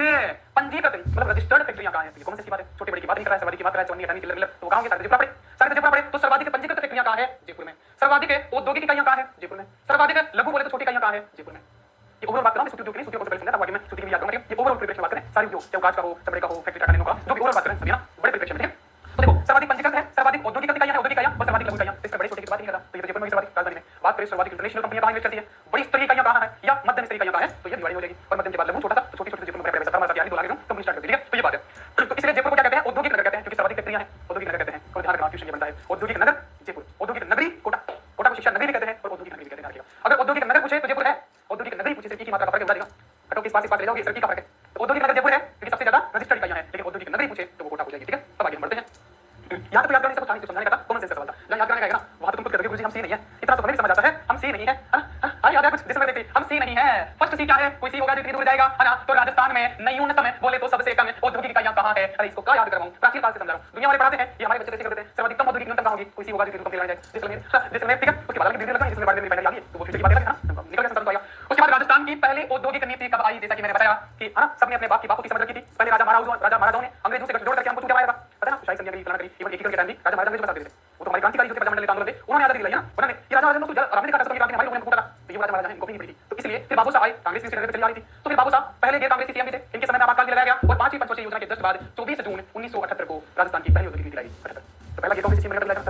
पंजीकृत मतलब रजिस्टर्ड फैक्ट्रियां कहां हैं? कौन सी बात है, छोटी बड़ी की बात नहीं कर रहा है, सर्वाधिक की बात कर रहा है, चवन्नी अठानी चिल्लर तो कहां होंगे? सारे जयपुर पड़े, सारे जयपुर पड़े। तो सर्वाधिक पंजीकृत फैक्ट्रियां कहां है? जयपुर में। सर्वाधिक औद्योगिक इकाइयां कहां है? जयपुर में। सर्वाधिक लघु बोले तो छोटी इकाइयां कहां है? जयपुर में। ये ओवरऑल बात कर रहा हूं, सूती उद्योग की नहीं, सूती को पहले समझा था, आगे मैं सूती की भी याद करूंगा, ये ओवरऑल परिप्रेक्ष्य में बात करें, सारी उद्योग चाहे कांच का हो, चमड़े का हो, फैक्ट्री टाटा नैनो का, जो भी ओवरऑल बात करें, समझिए ना, बड़े परिप्रेक्ष्य में, ठीक है। तो देखो सर्वाधिक पंजीकृत है, सर्वाधिक औद्योगिक इकाइयां है, औद्योगिक इकाइयां और सर्वाधिक लघु इकाइयां, इसमें बड़े छोटे की बात नहीं कर रहा, तो ये जयपुर में सर्वाधिक राजधानी में। बात करें सर्वाधिक इंटरनेशनल कंपनियां कहां इन्वेस्ट करती है, बड़ी स्तरीय इकाइयां कहां है या मध्यम स्तरीय इकाइयां कहां है? तो ये दिवाली हो जाएगी। और मध्यम के बाद लघु, छोटा सा तो छोटी छोटी जयपुर में बड़े बड़े 2 लाख कंपनी स्टार्ट कर दी, ठीक है। तो ये बात है, तो इसलिए जयपुर को क्या कहते हैं? औद्योगिक नगर कहते हैं, क्योंकि सर्वाधिक फैक्ट्रियां हैं, औद्योगिक नगर कहते हैं। और ध्यान रखना क्वेश्चन ये बनता है, औद्योगिक नगर जयपुर, औद्योगिक नगरी कोटा, कोटा को शिक्षा नगरी भी कहते हैं और औद्योगिक नगरी भी कहते हैं। अगर औद्योगिक नगर पूछे तो जयपुर है, औद्योगिक नगरी पूछे सिर्फ की मात्रा का फर्क बता देगा, कटो किस पास ले जाओगे, सर की का फर्क है। तो औद्योगिक नगर जयपुर है क्योंकि सबसे ज्यादा रजिस्टर्ड इकाइयां हैं, लेकिन औद्योगिक नगरी पूछे तो वो कोटा हो जाएगी, ठीक है। अब आगे बढ़ते हैं, यहाँ तो याद करने से कुछ आगे समझाने का था, कॉमन सेंस का सवाल था, जहाँ याद करने का है ना, वहाँ तो तुम खुद गुरुजी हम सी नहीं है, इतना तो हमें भी समझ आता है, हम सी नहीं है, याद है कुछ जिसमें देखते हम सी नहीं है। फर्स्ट सी क्या है? कोई सी होगा जो इतनी दूर जाएगा, है ना। तो राजस्थान में न्यूनतम बोले तो सबसे कम औद्योगिक इकाइयां कहाँ है? अरे इसको क्या याद करवाऊं, प्राचीन काल से समझा रहा हूं, दुनिया वाले पढ़ाते हैं, ये हमारे बच्चे कैसे करते हैं, सर्वाधिक कम औद्योगिक न्यूनतम कहाँ होगी? कोई सी होगा जो इतनी दूर जाएगा, जैसलमेर, ठीक है। उसके बाद वीडियो लगा जिसमें बारे में पहले आ गई तो वो फ्यूचर की बात है ना, निकल गया संदर्भ आया। उसके बाद राजस्थान की पहली औद्योगिक नीति कब आई? जैसा कि मैंने बताया कि है ना, सबने अपने बाप की बापू की समझ रखी थी, पहले राजा महाराजाओं ने अंग्रेजों से गठजोड़ करके हमको चूतिया बनाया था, पता है ना, शाही संधि की प्लान करी, इवन एकीकरण के टाइम भी राजा महाराजा अंग्रेजों को साथ देते थे, वो तो हमारे क्रांतिकारी जो थे प्रजामंडल आंदोलन थे, उन्होंने आजादी दिलाई ना, उन्होंने ये राजा महाराजा को आराम ने कहा क्रांति हमारे लोगों ने फूटा था, तो ये राजा महाराजा इनको भी नहीं पड़ी थी। तो इसलिए फिर बाबू साहब आए, कांग्रेस की सीट पे चली आ रही थी, तो फिर बाबू साहब पहले गैर कांग्रेसी सीएम भी थे, इनके समय में आपातकाल भी लगाया गया और 5वीं पंचवर्षीय योजना के जस्ट बाद 24 जून 1978 को राजस्थान की पहली औद्योगिक नीति लाई। तो पहला गैर कांग्रेसी सीएम लगाया था,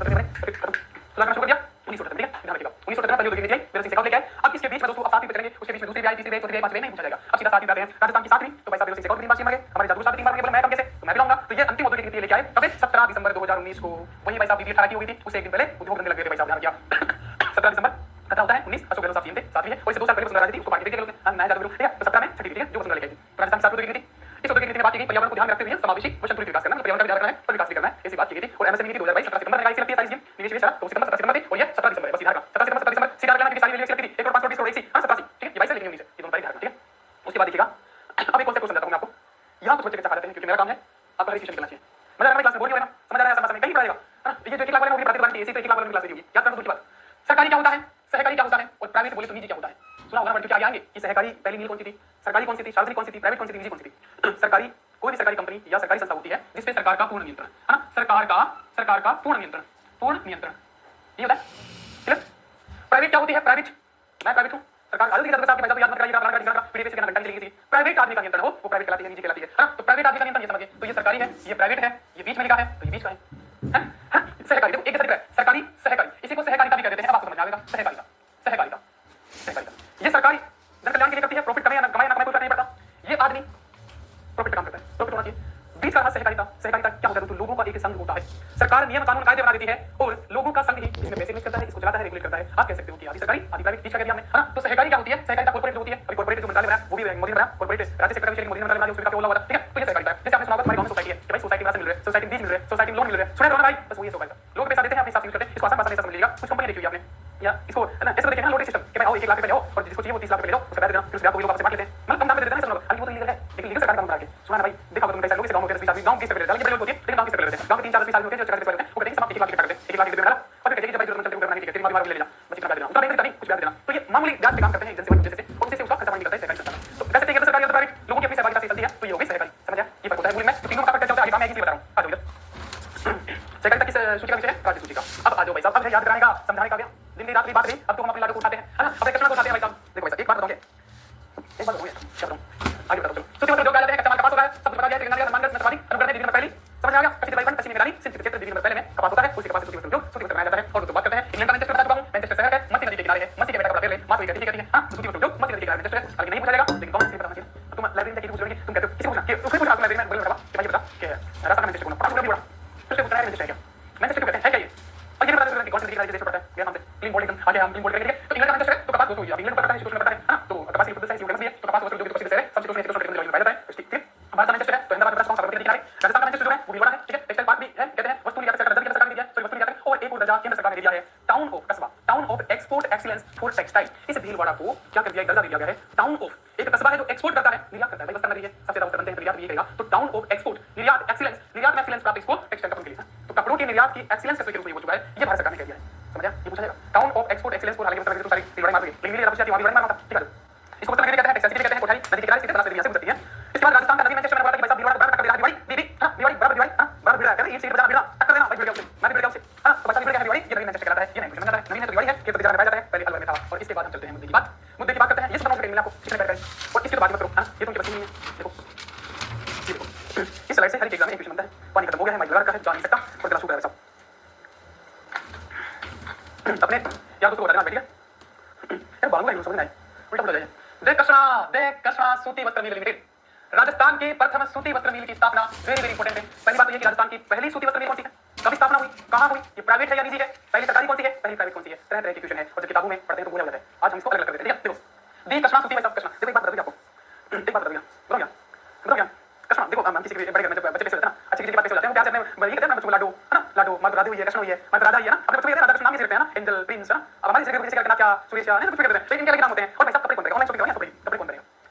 तो लगना शुरू कर दिया 1978, ठीक है, ध्यान रखिएगा 1978 पहली औद्योगिक नीति आई, मेरे सिंह शेखावत लेके आए। अब इसके बीच में दोस्तों अब 7वीं पे चलेंगे, उसके बीच में दूसरी भी आई, तीसरी भी आई, चौथी भी आई, पांचवी नहीं पूछा जाएगा, अब सीधा 7वीं पे आते हैं। राजस्थान की 7वीं, तो भाई साहब मेरे सिंह शेखावत 3 बार सीएम रहे, हमारे जादू साहब 3 बार रहे, बोले मैं कम कैसे, तो मैं भी लाऊंगा। तो ये अंतिम औद्योगिक नीति लेके आए, कब? 17 दिसंबर 2019 को। वही भाई साहब बीबी 18 की हुई थी, उससे एक दिन पहले उद्योग धंधे लग गए थे भाई साहब, ध्यान रखिएगा 17 दिसंबर खत्म होता है 19 अशोक गहलोत साहब सीएम थे, 7वीं है, और इससे 2 साल पहले वसुंधरा राजे थी, उसको पार्टी देके गए थे, मैं जादू, ठीक है। तो 17 में छठी थी, जो वसुंधरा लेके आई थी। तो राजस्थान की 7वीं औद्योगिक नीति, इस औद्योगिक नीति में बात की गई पर्यावरण को ध्यान में रखते हुए समावेशी व संतुलित विकास करना, पर्यावरण का ध्यान रखना है और विकास भी करना है, ऐसी बात की गई थी। और एमएसएमई नीति 2022 17 सितंबर में आई लगती है, सारी स्कीम निवेश विशेष तो सितंबर 17 सितंबर थी, और ये 17 दिसंबर है, बस सीधा 17 सितंबर 17 दिसंबर सीधा लगाना की सारी निवेश लगती थी 1 और 5 करोड़ 1 सी 87, ठीक है, ये 22 से लेकिन 19 ये दोनों तारीख ध्यान रखना, ठीक है। उसके बाद देखिएगा अब एक कॉन्सेप्ट समझाता हूं मैं आपको, यहां कुछ बच्चे कच्चा खा लेते हैं क्योंकि मेरा काम है आपका हर क्वेश्चन करना चाहिए, मजा आ रहा है क्लास में, बोर नहीं हो रहा ना, समझ आ रहा है, समझ में कहीं पड़ेगा, है ना। ये जो 1 लाख वाले होगी प्रतिभा की ऐसी तो 1 लाख वाले क्लास होगी, याद करना दूसरी बात, सरकारी क्या होता है, सहकारी क्या होता है, और प्राइवेट बोले तो निजी क्या होता है, सुना होगा ना, क्योंकि आगे आएंगे कि सहकारी पहली मील कौन सी थी, सरकारी कौन सी थी, सार्वजनिक कौन सी थी, प्राइवेट कौन सी थी, निजी कौन सी थी। सरकारी कोई भी सरकारी कंपनी या सरकारी संस्था होती है जिसपे सरकार का पूर्ण नियंत्रण है ना, सरकार का पूर्ण नियंत्रण ये होता है, क्लियर। प्राइवेट क्या होती है, प्राइवेट मैं प्राइवेट हूं, सरकार आजादी के साहब के भाई याद मत कराइएगा, पीडीएफ से घंटा लेंगे, प्राइवेट आदमी का नियंत्रण हो वो प्राइवेट कहलाती है, निजी कहलाती है ना। तो प्राइवेट आदमी का नियंत्रण ये समझिए, तो ये सरकारी है, ये प्राइवेट है, ये बीच में लिखा है तो ये बीच का है, सहकारी, देखो एक जैसा है, सरकारी सहकारी, इसी को सहकारिता भी कहते हैं, अब आपको समझ आ जाएगा, सहकारिता ये सरकारी जन कल्याण के लिए करती है, प्रॉफिट कमाए ना कमाए कोई फर्क नहीं पड़ता, ये आदमी प्रॉफिट काम करता है, प्रॉफिट होना चाहिए। बीच का सहकारिता क्या होता है दोस्तों, लोगों का एक संघ होता है, सरकार नियम कानून कायदे बना देती है और लोगों का संघ ही इसमें पैसे इन्वेस्ट करता है, इसको चलाता है, रेगुलेट करता है, आप कह सकते हो कि आदि सरकारी आदि प्राइवेट, बीच का हमने, है ना। तो सहकारी क्या होती है, सहकारिता कॉर्पोरेट होती है, अभी कॉर्पोरेट जो मंत्रालय बनाया वो भी मोदी ने बनाया, कॉर्पोरेट राज्य सेक्टर का मोदी ने मंत्रालय बनाया, उसमें काफी बोला हुआ था, ठीक है। तो ये सहकारिता है, जैसे आपने सुना होगा हमारी गांव में सोसाइटी है कि भाई सोसाइटी में मिल रहा है, सोसाइटी बीज मिल रहा है, सोसाइटी में लोन मिल रहा है, सुना है भाई, बस वो ये सहकारिता, लोग पैसा देते हैं अपने हिसाब से यूज करते हैं, इसको आसान भाषा में समझ लीजिएगा, कुछ कंपनी देखी हुई आपने या इसको है ना, ऐसे देखिए ना लोटरी सिस्टम कि भाई आओ 1 लाख रुपए ले आओ और जिसको चाहिए वो 30 लाख रुपए ले आओ, उसका पैसा देना, फिर उसके बाद कोई लोग आपसे बांट लेते हैं, मतलब कम दाम में दे देते हैं, सुनो अभी वो तो लीगल है, लेकिन लीगल सरकार का बना के सुना ना भाई, देखा होगा तुमने कैसे लोग इस गांव के 10 20 आदमी गांव की से डाल के बड़े होती है, लेकिन गांव की से लेते हैं, गांव के 3 4 20 आदमी होते हैं जो चक्कर से होते हैं, वो कहते हैं समाप्त 1 लाख रुपए कर दे, 1 लाख रुपए में डाला और फिर कहते हैं कि भाई जरूरत है बनाने की, 3 लाख रुपए ले जा, बस इतना कर देना, उतना नहीं कुछ ब्याज देना। तो ये मामूली ब्याज याद कराने का, समझाने का गया। दिन की रात की बात रही, अब तो हम अपने लाडू को उठाते हैं, है ना? अपने कृष्ण को उठाते हैं भाई साहब। देखो भाई साहब, एक बात बताऊंगे, एक बात बताऊंगे, क्या बताऊं? आगे बताओ चलो। सूती वस्त्र जो गाते हैं, कच्चा माल कपास होता है, सब कुछ बता दिया। त्रिगुण का सम्मान नतवारी, अनुग्रह में दीदी नंबर पहली, समझ आ गया? कच्ची दवाई बन, कच्ची निगरानी, सिंध के क्षेत्र दीदी नंबर पहले में कपास होता है, उसी कपास से सूती वस्त्र उद्योग, सूती वस्त्र बनाया जाता है। और तो बात करते हैं इंग्लैंड का मैनचेस्टर बता चुका हूं, मैनचेस्टर शहर है, मसी नदी के किनारे है, मसी के बेटा का बड़ा पेड़ है, मां कोई कहती है, हां सूती वस्त्र उद्योग मसी नदी के किनारे मैनचेस्टर है। आगे नहीं पूछा जाएगा, लेकिन कौन सी बताना चाहिए? तुम लाइब्रेरी में पूछ रहे हो, तुम कहते हो किसी को पूछना कि उसको पूछा लाइब्रेरी में, बोले बेटा कि भाई बता कि रास्ता में मैनचेस्टर को पता पूरा भी बड़ा, फिर से पूछना है मैनचेस्टर क्या? मैनचेस्टर को कहते हैं, है क्या ये? और ये बता दो कि कौन सी नदी के किनारे देश पड़ता है, ये नाम से क्लीन बोल्ड एकदम आगे हम क्लीन बोल्ड करेंगे। तो इंग्लैंड का मैनचेस्टर है, तो कपास दोस्तों ये इंग्लैंड को पता है, सिचुएशन पता है, हां? तो कपास की खुद से सिचुएशन है, तो कपास वस्त्र उद्योग की प्रसिद्ध शहर है, सब सिचुएशन है, सिचुएशन पाया जाता है, ठीक है? भारत का मैनचेस्टर है, तो अहमदाबाद में कौन सा नदी के किनारे? राजस्थान का मैनचेस्टर जो है वो भी बड़ा है, ठीक है? टेक्सटाइल पार्क भी है, कहते हैं वस्तु निर्यात सरकार केंद्र सरकार ने दिया है, सॉरी वस्तु निर्यात और एक और दर्जा केंद्र सरकार ने दिया है, टाउन ऑफ कस्बा, town of export excellence for textile. इस भीलवाड़ा को क्या कर दिया, एक दर्जा दिया गया है, टाउन ऑफ, एक कस्बा है जो एक्सपोर्ट करता है, निर्यात करता है, भाई वस्त्र नगरी है, सबसे ज्यादा वस्त्र बनते हैं, निर्यात भी करेगा, तो टाउन ऑफ एक्सपोर्ट, निर्यात एक्सीलेंस, निर्यात में एक्सीलेंस प्राप्त इसको टेक्सटाइल कंपनी के लिए, तो कपड़ों की निर्यात की एक्सीलेंस के रूप में हो चुका है, ये भारत सरकार ने कह दिया है, समझा? ये पूछा जाएगा, town of export excellence for, हालांकि वस्त्र नगरी तो सारी भीलवाड़ा मार गई, लेकिन ये पूछा जाती है वहां भीलवाड़ा मारता, ठीक है? इसको वस्त्र नगरी कहते हैं, टेक्सटाइल सिटी कहते हैं, कोठारी नदी के किनारे स्थित बनारस से गुजरती है। इसके बाद राजस्थान का नदी मैनचेस्टर में बोला था कि भाई साहब भीलवाड़ा बराबर टक्कर देना दिवाली दीदी, हां दिवाली बराबर दिवाली, हां बराबर भिड़ा कहते हैं, ये सीट बजाना भिड़ा टक्कर देना भाई भिड़ गया उससे, मैं भी भिड़ गया उससे, हां तो भाई साहब दिवाली ये नदी मैनचेस्टर कहलाता है, ये नहीं मुझे समझ आता है, नदी में तो दिवाली है, ये तो दिवाली में जाता है, पहले अलवर में था। और इसके बाद हम चलते हैं मुद्दे की बात करते हैं, ये सब बताऊंगा आपको कितने बैठ गए, और इसके तो बात मत करो, हां ये तो उनकी बस नहीं है, देखो ये देखो इस स्लाइड से हर एक एग्जाम में एक क्वेश्चन बनता है, पानी खत्म हो गया है, माइक लगा रखा है, जा नहीं सकता और गला सूख रहा है साहब। अपने यार दोस्तों को बताना बैठ गया यार, बालू का समझ नहीं आया, उल्टा बोला जाए। देख कृष्णा सूती वस्त्र मिल लिमिटेड, राजस्थान की प्रथम सूती वस्त्र मिल की स्थापना, वेरी वेरी इंपॉर्टेंट है। पहली बात तो ये कि राजस्थान की पहली सूती वस्त्र मिल कौन सी है, कब स्थापना हुई, कहां हुई, ये प्राइवेट है या निजी है, पहली सरकारी कौन सी है, पहली प्राइवेट कौन सी है, तरह तरह के क्वेश्चन है और जब किताबों में पढ़ते हैं तो भूल जाता है। आज हम इसको अलग अलग कर देते हैं, ठीक है? देखो दी कृष्णा सूती वस्त्र, कृष्णा देखो एक बात बता दूं आपको, एक बात बता दूं कृष्णा, देखो हम किसी के बड़े घर में जब बच्चे पैसे होते हैं ना, अच्छी किसी के बात पैसे होते हैं, क्या कहते हैं, बड़ी कहते हैं ना बच्चों को लाडो, है ना, लाडो माता राधा हुई है, कृष्ण हुई है, माता राधा ही है ना, अपने बच्चों को राधा कृष्ण नाम से रखते हैं ना, एंजल प्रिंस, है ना। अब हमारे किसी का नाम क्या सुरेश या नहीं तो कुछ कहते हैं, लेकिन इनके अलग नाम होते हैं। और भाई साहब कपड़े कौन करेगा, ऑनलाइन शॉपिंग करेगा, कपड़े कौन करेगा?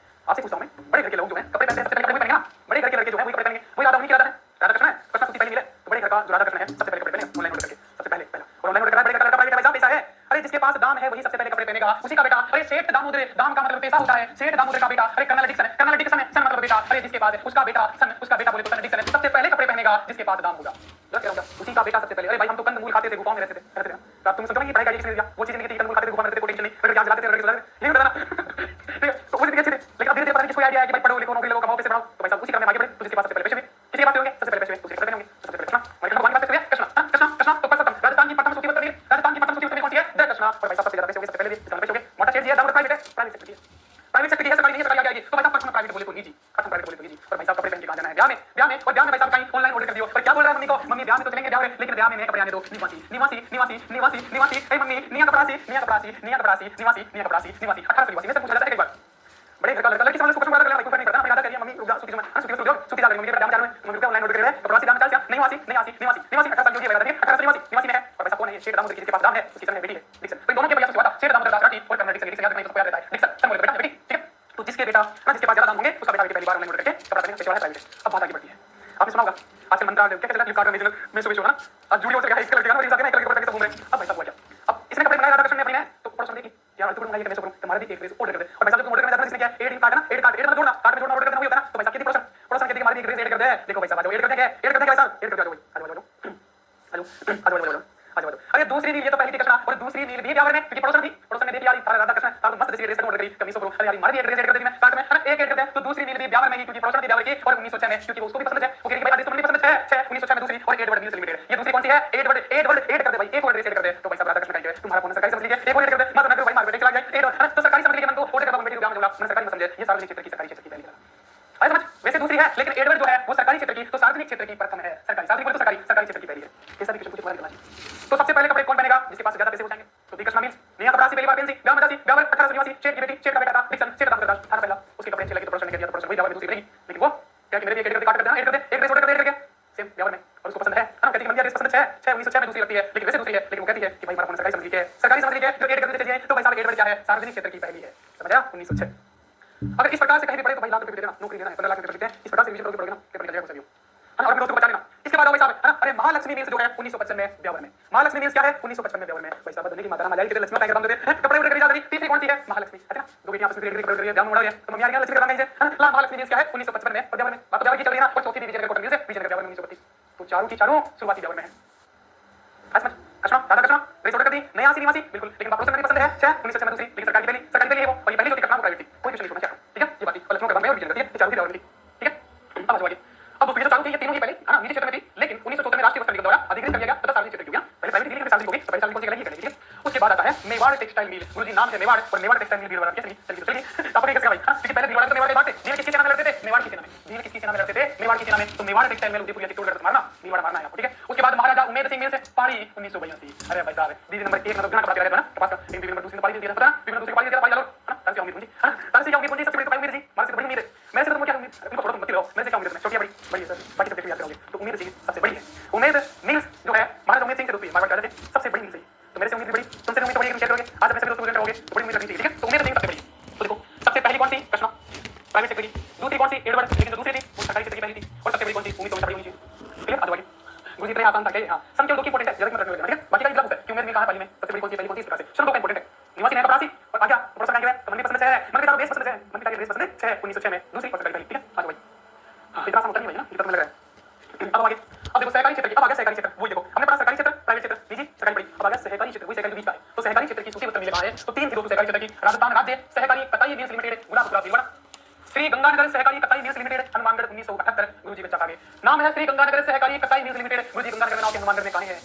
आपसे पूछता हूं मैं, बड़े घर के लोग जो हैं कपड़े पहनते हैं, सबसे पहले कपड़े पहनेंगे ना, बड़े घर के लड़के जो हैं वही कपड़े पहनेंगे, वही राधा उन्हीं की राधा है, राधा कृष्ण है, कृष्ण सूती पहनी मिले, तो बड़े घर का जो राधा कृष्ण है सबसे पहले कपड़े पहने ऑनलाइन ऑर्डर करके, सबसे पहले पहला और ऑनलाइन ऑर्डर करना, बड़े घर का लड़का प्राइवेट है भाई साहब, ऐसा है। अरे जिसके पास दाम है वही सबसे पहले कपड़े पहनेगा, उसी का बेटा, अरे सेठ दामोदर, दाम का मतलब पैसा होता है, सेठ दामोदर का बेटा, अरे कर्नल डिक्सन है, कर्नल डिक्सन है, सन मतलब बेटा, अरे जिसके पास उसका बेटा सन, उसका बेटा बोले तो सन डिक्सन है, सबसे पहले कपड़े पहनेगा जिसके पास दाम होगा, उसी का बेटा सबसे पहले। अरे भाई हम तो कंदमूल खाते थे, गुफाओं में रहते थे, तो तुम समझो नहीं पढ़ाई का किसने दिया, वो चीज नहीं थी, कंदमूल खाते थे, गुफा में रहते थे, कोई टेंशन नहीं, अगर जाते थे, ये बताना ठीक है? तो वो चीज अच्छी थी, लेकिन अब धीरे धीरे पता नहीं किसको आइडिया है कि भाई पढ़ो लिखो नौकरी लो कमाओ पैसे बढ़ाओ, तो भाई साहब उसी क्रम में आगे बढ़े, तो जिसके पास सबसे पहले पैसे हुए, किसी बात होंगे सबसे पहले पैसे हुए, दूसरे कपड़े होंगे सबसे पहले कृष्णा, और भगवान की बात करिए कृष्णा, हां कृष्णा कृष्णा तो परसतम राजस्थान की प्रथम सूती वस्त्र मिल, राजस्थान की प्रथम सूती वस्त्र मिल कौन सी है, जय कृष्णा। और भाई साहब सबसे ज्यादा पैसे होंगे सबसे पहले इसका पैसे होंगे, मोटा शेयर दिया दाम प्राइवेट है, प्राइवेट सेक्टर है, प्राइवेट सेक्टर है, सरकारी नहीं है, सरकारी आगे आएगी, तो भाई साहब प्रथम प्राइवेट बोले तो निजी, प्रथम प्राइवेट बोले तो निजी। और भाई साहब कपड़े पहन के कहां जाना है, ब्याह में, ब्याह में, और ब्याह में भाई साहब कहीं ऑनलाइन ऑर्डर कर दियो, पर क्या बोल रहा है मम्मी को, मम्मी ब्याह में तो चलेंगे ब्याह में, लेकिन ब्याह में नए कपड़े आने दो, निवासी निवासी निवासी निवासी निवासी, ए मम्मी निया कपड़ा सी निया कपड़ा सी निया कपड़ा सी निवासी निया कपड़ा सी निवासी 18 निवासी में से पूछा जाता है एक बार, बड़े घर का लड़का लड़की समझ क्वेश्चन बता कोई नहीं पता, मैं याद करिए मम्मी रुक जा सूती समझ, सूती सूती जा रही मम्मी ब्याह में जा रहे हैं, मम्मी रुक ऑनलाइन ऑर्डर कर रहे हैं, कपड़ा सी दाम चाल नहीं वासी नहीं वासी निवासी निवासी 18 साल की होगी, 18 निवासी निवासी में है। और पैसा कौन है, शेठ दामोदर के पास दाम है, उसकी सन में बेटी है डिक्सन, तो दोनों के भैया से हुआ था, शेठ दामोदर दास राठी और कर्नल डिक्सन, डिक्सन याद नहीं तो याद रहता है, डिक्सन सन बोले बेटा बेटी, ठीक है? तो जिसके बेटा ना जिसके पास ज्यादा दाम होंगे उसका बेटा पहली बार ऑनलाइन ऑर्डर करके कपड़ा पहने पैसे वाला है प्राइवेट। अब बात आगे बढ़ती है, आपने सुना होगा आजकल मंत्रा क्या कहते हैं फ्लिपकार्ट में में सुबह ना, अब जूडियो से इसके लड़के ना एक लड़के कपड़े पहन के सब घूम रहे हैं। अब भाई साहब हुआ क्या, अब इसने कपड़े बनाए राधा कृष्ण ने अपनी ने, तो पड़ोसन देखी यार अल्टो मंगाई मैं सब करूं, तुम्हारे भी एक ड्रेस ऑर्डर कर दे, और भाई साहब जब ऑर्डर करने जाता है इसने क्या एड कार्ड ना, एड कार्ड मतलब जोड़ना, कार्ड में जोड़ना ऑर्डर करना हुई होता है ना, तो भाई साहब कितनी पड़ोसन पड़ोसन के देखिए हमारे भी एक ड्रेस एड कर दे, देखो भाई साहब आ जाओ एड कर देंगे, एड कर देंगे भाई साहब, एड कर दो, आ जाओ आ जाओ आ जाओ। अरे दूसरी नील ये तो पहली थी कृष्णा, और दूसरी नील भी ब्याह में क्योंकि पड़ोसन थी, पड़ोसन ने देखी यार तारा राधा कृष्ण तारा मस्त ड्रेस ऑर्डर करी, कमीज को अरे यार हमारी एक ड्रेस एड कर देती मैं कार्ड में, है ना, एक एड कर दे, तो दूसरी नील भी ब्याह में ही क्योंकि पड़ोसन थी ब्याह की, और 1906 में क्योंकि उसको भी पसंद है, वो कह रही भाई आदेश पसंद है 1906 में दूसरी, और एडवर्ड मिल्स लिमिटेड, ये दूसरी कौन सी है, एडवर्ड एड कर दे भाई, एक और ड्रेस एड कर दे, तो भाई साहब राधा कृष्ण कहेंगे तुम्हारा कौन सरकारी समझ लीजिए, एक और एड कर दे, मत ना करो भाई मार्केट चला जाए एड, तो सरकारी समझ लीजिए मन को ऑर्डर कर दो बेटी ब्याह में जोड़ा, मैं सरकारी समझे, ये सार्वजनिक क्षेत्र की सरकारी क्षेत्र की पहली है समझ, वैसे दूसरी है, लेकिन एडवर्ड जो है वो सरकारी क्षेत्र की, तो सार्वजनिक क्षेत्र की प्रथम है, सरकारी सार्वजनिक बोले तो सरकारी सरकारी क्षेत्र की पहली है। कैसा भी क्वेश्चन पूछे करना चाहिए, तो सबसे पहले कपड़े कौन पहनेगा जिसके पास ज्यादा पैसे हो जाएंगे, तो दी कृष्णा मिल्स नया कपड़ा सी पहली बार पेंसी ब्याह में जासी ब्याह में 18 निवासी शेठ की बेटी, शेठ का बेटा था डिक्सन, शेठ दामोदर दास था पहला, उसके कपड़े अच्छे लगे तो पड़ोसन ने कह दिया, तो पड़ोसन वही ब्याह में दूसरी बनेगी, लेकिन वो क्या कि मेरे भी एक एड काट कर देना, एड कर दे, एक ड्रेस ऑर्डर कर दे, एड कर दे सेम ब्याह में, और उसको पसंद है ना, कहती है मम्मी ड्रेस पसंद है 1906 में दूसरी लगती है, लेकिन वैसे दूसरी है, लेकिन वो कहती है कि भाई हमारा कौन सरकारी समझ लीजिए, सरकारी समझ लीजिए जो एड कर देते चाहिए, तो भाई साहब एडवर्ड क्या है, सार्वजनिक क्षेत्र की पहली है, समझ आया 1906। अगर इस प्रकार से कहीं भी पड़े तो भाई लाख रुपए दे देना, नौकरी देना है 15 लाख रुपए देते हैं, इस प्रकार से रिवीजन करोगे ना पेपर निकल जाएगा सभी, है ना, और दोस्तों को बचा लेना। इसके बाद भाई साहब है ना, अरे महालक्ष्मी मिल्स जो है 1955 में ब्यावर में, महालक्ष्मी मिल्स क्या है 1955 में ब्यावर में, भाई साहब बदलने की माता राम के लक्ष्मी का दाम देते कपड़े उड़ कर जा रही, तीसरी कौन सी है महालक्ष्मी, अच्छा दो बेटियां आपस में कपड़े उड़ कर ब्याह में उड़ा रही है, तो मम्मी आ रही है लक्ष्मी का दाम नहीं है ना, महालक्ष्मी मिल्स क्या है 1955 में ब्यावर में, बात ब्यावर की चल रही है ना, और चौथी विजयनगर कॉटन मिल्स है विजयनगर ब्यावर में 1932, तो चारों की चारों शुरुआती ब्यावर में है। समझ कृष्णा राधा कृष्णा रेस ऑर्डर कर दी, नया सी निवासी बिल्कुल, लेकिन बात रोशन करनी पसंद है 6 1906 में दूसरी, लेकिन सरकारी पहली है वो, और ये पहली जो टिकट नाम प्राइवेट थी, कोई क्वेश्चन नहीं छोड़ना चाहिए, ठीक है? ये बात थी, और लक्ष्मण का मैं और विजय करती है, चालू थी रावण की, ठीक है? अब आगे अब दोस्तों ये जो चालू थी ये तीनों ही पहले है ना निजी क्षेत्र में थी, लेकिन 1974 में राष्ट्रीय वस्त्र निगम द्वारा अधिग्रहित कर लिया गया तथा सार्वजनिक क्षेत्र हो गया। पहले प्राइवेट थी लेकिन सार्वजनिक हो गई, तो पहले सार्वजनिक कौन सी करनी है, उसके बाद आता है मेवाड़ टेक्सटाइल मिल, गुरुजी नाम है मेवाड़, और मेवाड़ टेक्सटाइल मिल भीलवाड़ा कैसे नहीं चलिए आपको कैसे भाई, हां क्योंकि पहले भीलवाड़ा तो मेवाड़ के बात है, भील किसके सेना में लड़ते थे, मेवाड़ की सेना में, भील किसकी सेना में लड़ते थे, मेवाड़ की सेना में, तो मेवाड़ टेक्सटाइल मिल उदयपुर के तोड़ मारना, भीलवाड़ा मारना है आपको, ठीक है? उसके बाद महाराजा उमेद सिंह मिल से पारी 1982, अरे भाई साहब दीदी नंबर 1 मतलब घंटा पता रहता है ना पास का, दीदी नंबर 2 से पारी दिया था, दीदी नंबर 2 से पारी दिया पारी डालो है ना, तन से उम्मीद पूंजी है ना, तन से उम्मीद पूंजी सबसे बड़ी तो उम्मीद थी, मार से बड़ी उम्मीद है, मैं से तो क्या उम्मीद, इनको थोड़ा मत लो, मैं से क्या उम्मीद है, छोटी बड़ी बड़ी सर बाकी सब याद करोगे, तो उम्मीद सबसे बड़ी है, उम्मीद मिल्स जो है महाराजा उमेद सिंह से दोस्ती मारवाड़ कहते थे सबसे बड़ी मिल है, तो मेरे से उम्मीद बड़ी, तुमसे उम्मीद बड़ी, शेयर करोगे आज मैं सभी दोस्तों को करोगे, तो बड़ी उम्मीद रखनी चाहिए, ठीक है? तो उम्मीद सिंह सबसे बड़ी, तो देखो सबसे पहली कौन सी कृष्णा प्राइवेट सेक्टर की, दूसरी कौन सी एडवर्ड, लेकिन जो दूसरी थी वो सरकारी सेक्टर की पहली थी, और सबसे बड़ी कौन सी उम्मीद तो बड़ी होनी चाहिए, क्लियर? आगे बढ़िए गुरुजी इतना आसान था क्या? हां सम केवल दो की इंपॉर्टेंट है, जरूरत मत रखना, ठीक है? बाकी का इतना है कि उम्मीद में कहां है पहली में सबसे बड़ी कौन सी पहली प्रकार से, चलो दो का इंपॉर्टेंट है, निवासी है कपरासी और आ गया प्रोफेसर का है, तो मन की पसंद है, मन की तारो बेस पसंद है, मन की तारो बेस पसंद है 6 1906 में दूसरी और सरकारी पहली, ठीक है? आगे भाई हां इतना आसान होता नहीं भाई ना, दिक्कत में लग रहा है। अब आगे अब देखो सहकारी क्षेत्र की, अब आ गया सहकारी क्षेत्र, वही देखो हमने पढ़ा सरकारी क्षेत्र प्राइवेट क्षेत्र निजी सरकारी पड़ी, अब आ गया सहकारी क्षेत्र, वही सहकारी के बीच का है, तो सहकारी क्षेत्र की सूची पत्र मिले कहां है, तो तीन थी दोस्तों सहकारी क्षेत्र की, राजस्थान राज्य सहकारी कताई मिल्स लिमिटेड गुलाबपुरा भीलवाड़ा, श्री गंगानगर सहकारी कताई मिल्स लिमिटेड हनुमानगढ़ 1978, गुरुजी बच्चा आगे नाम है श्री गंगानगर सहकारी कताई मिल्स लिमिटेड, गुरुजी गंगानगर में नाम हनुमानगढ़ में कहां है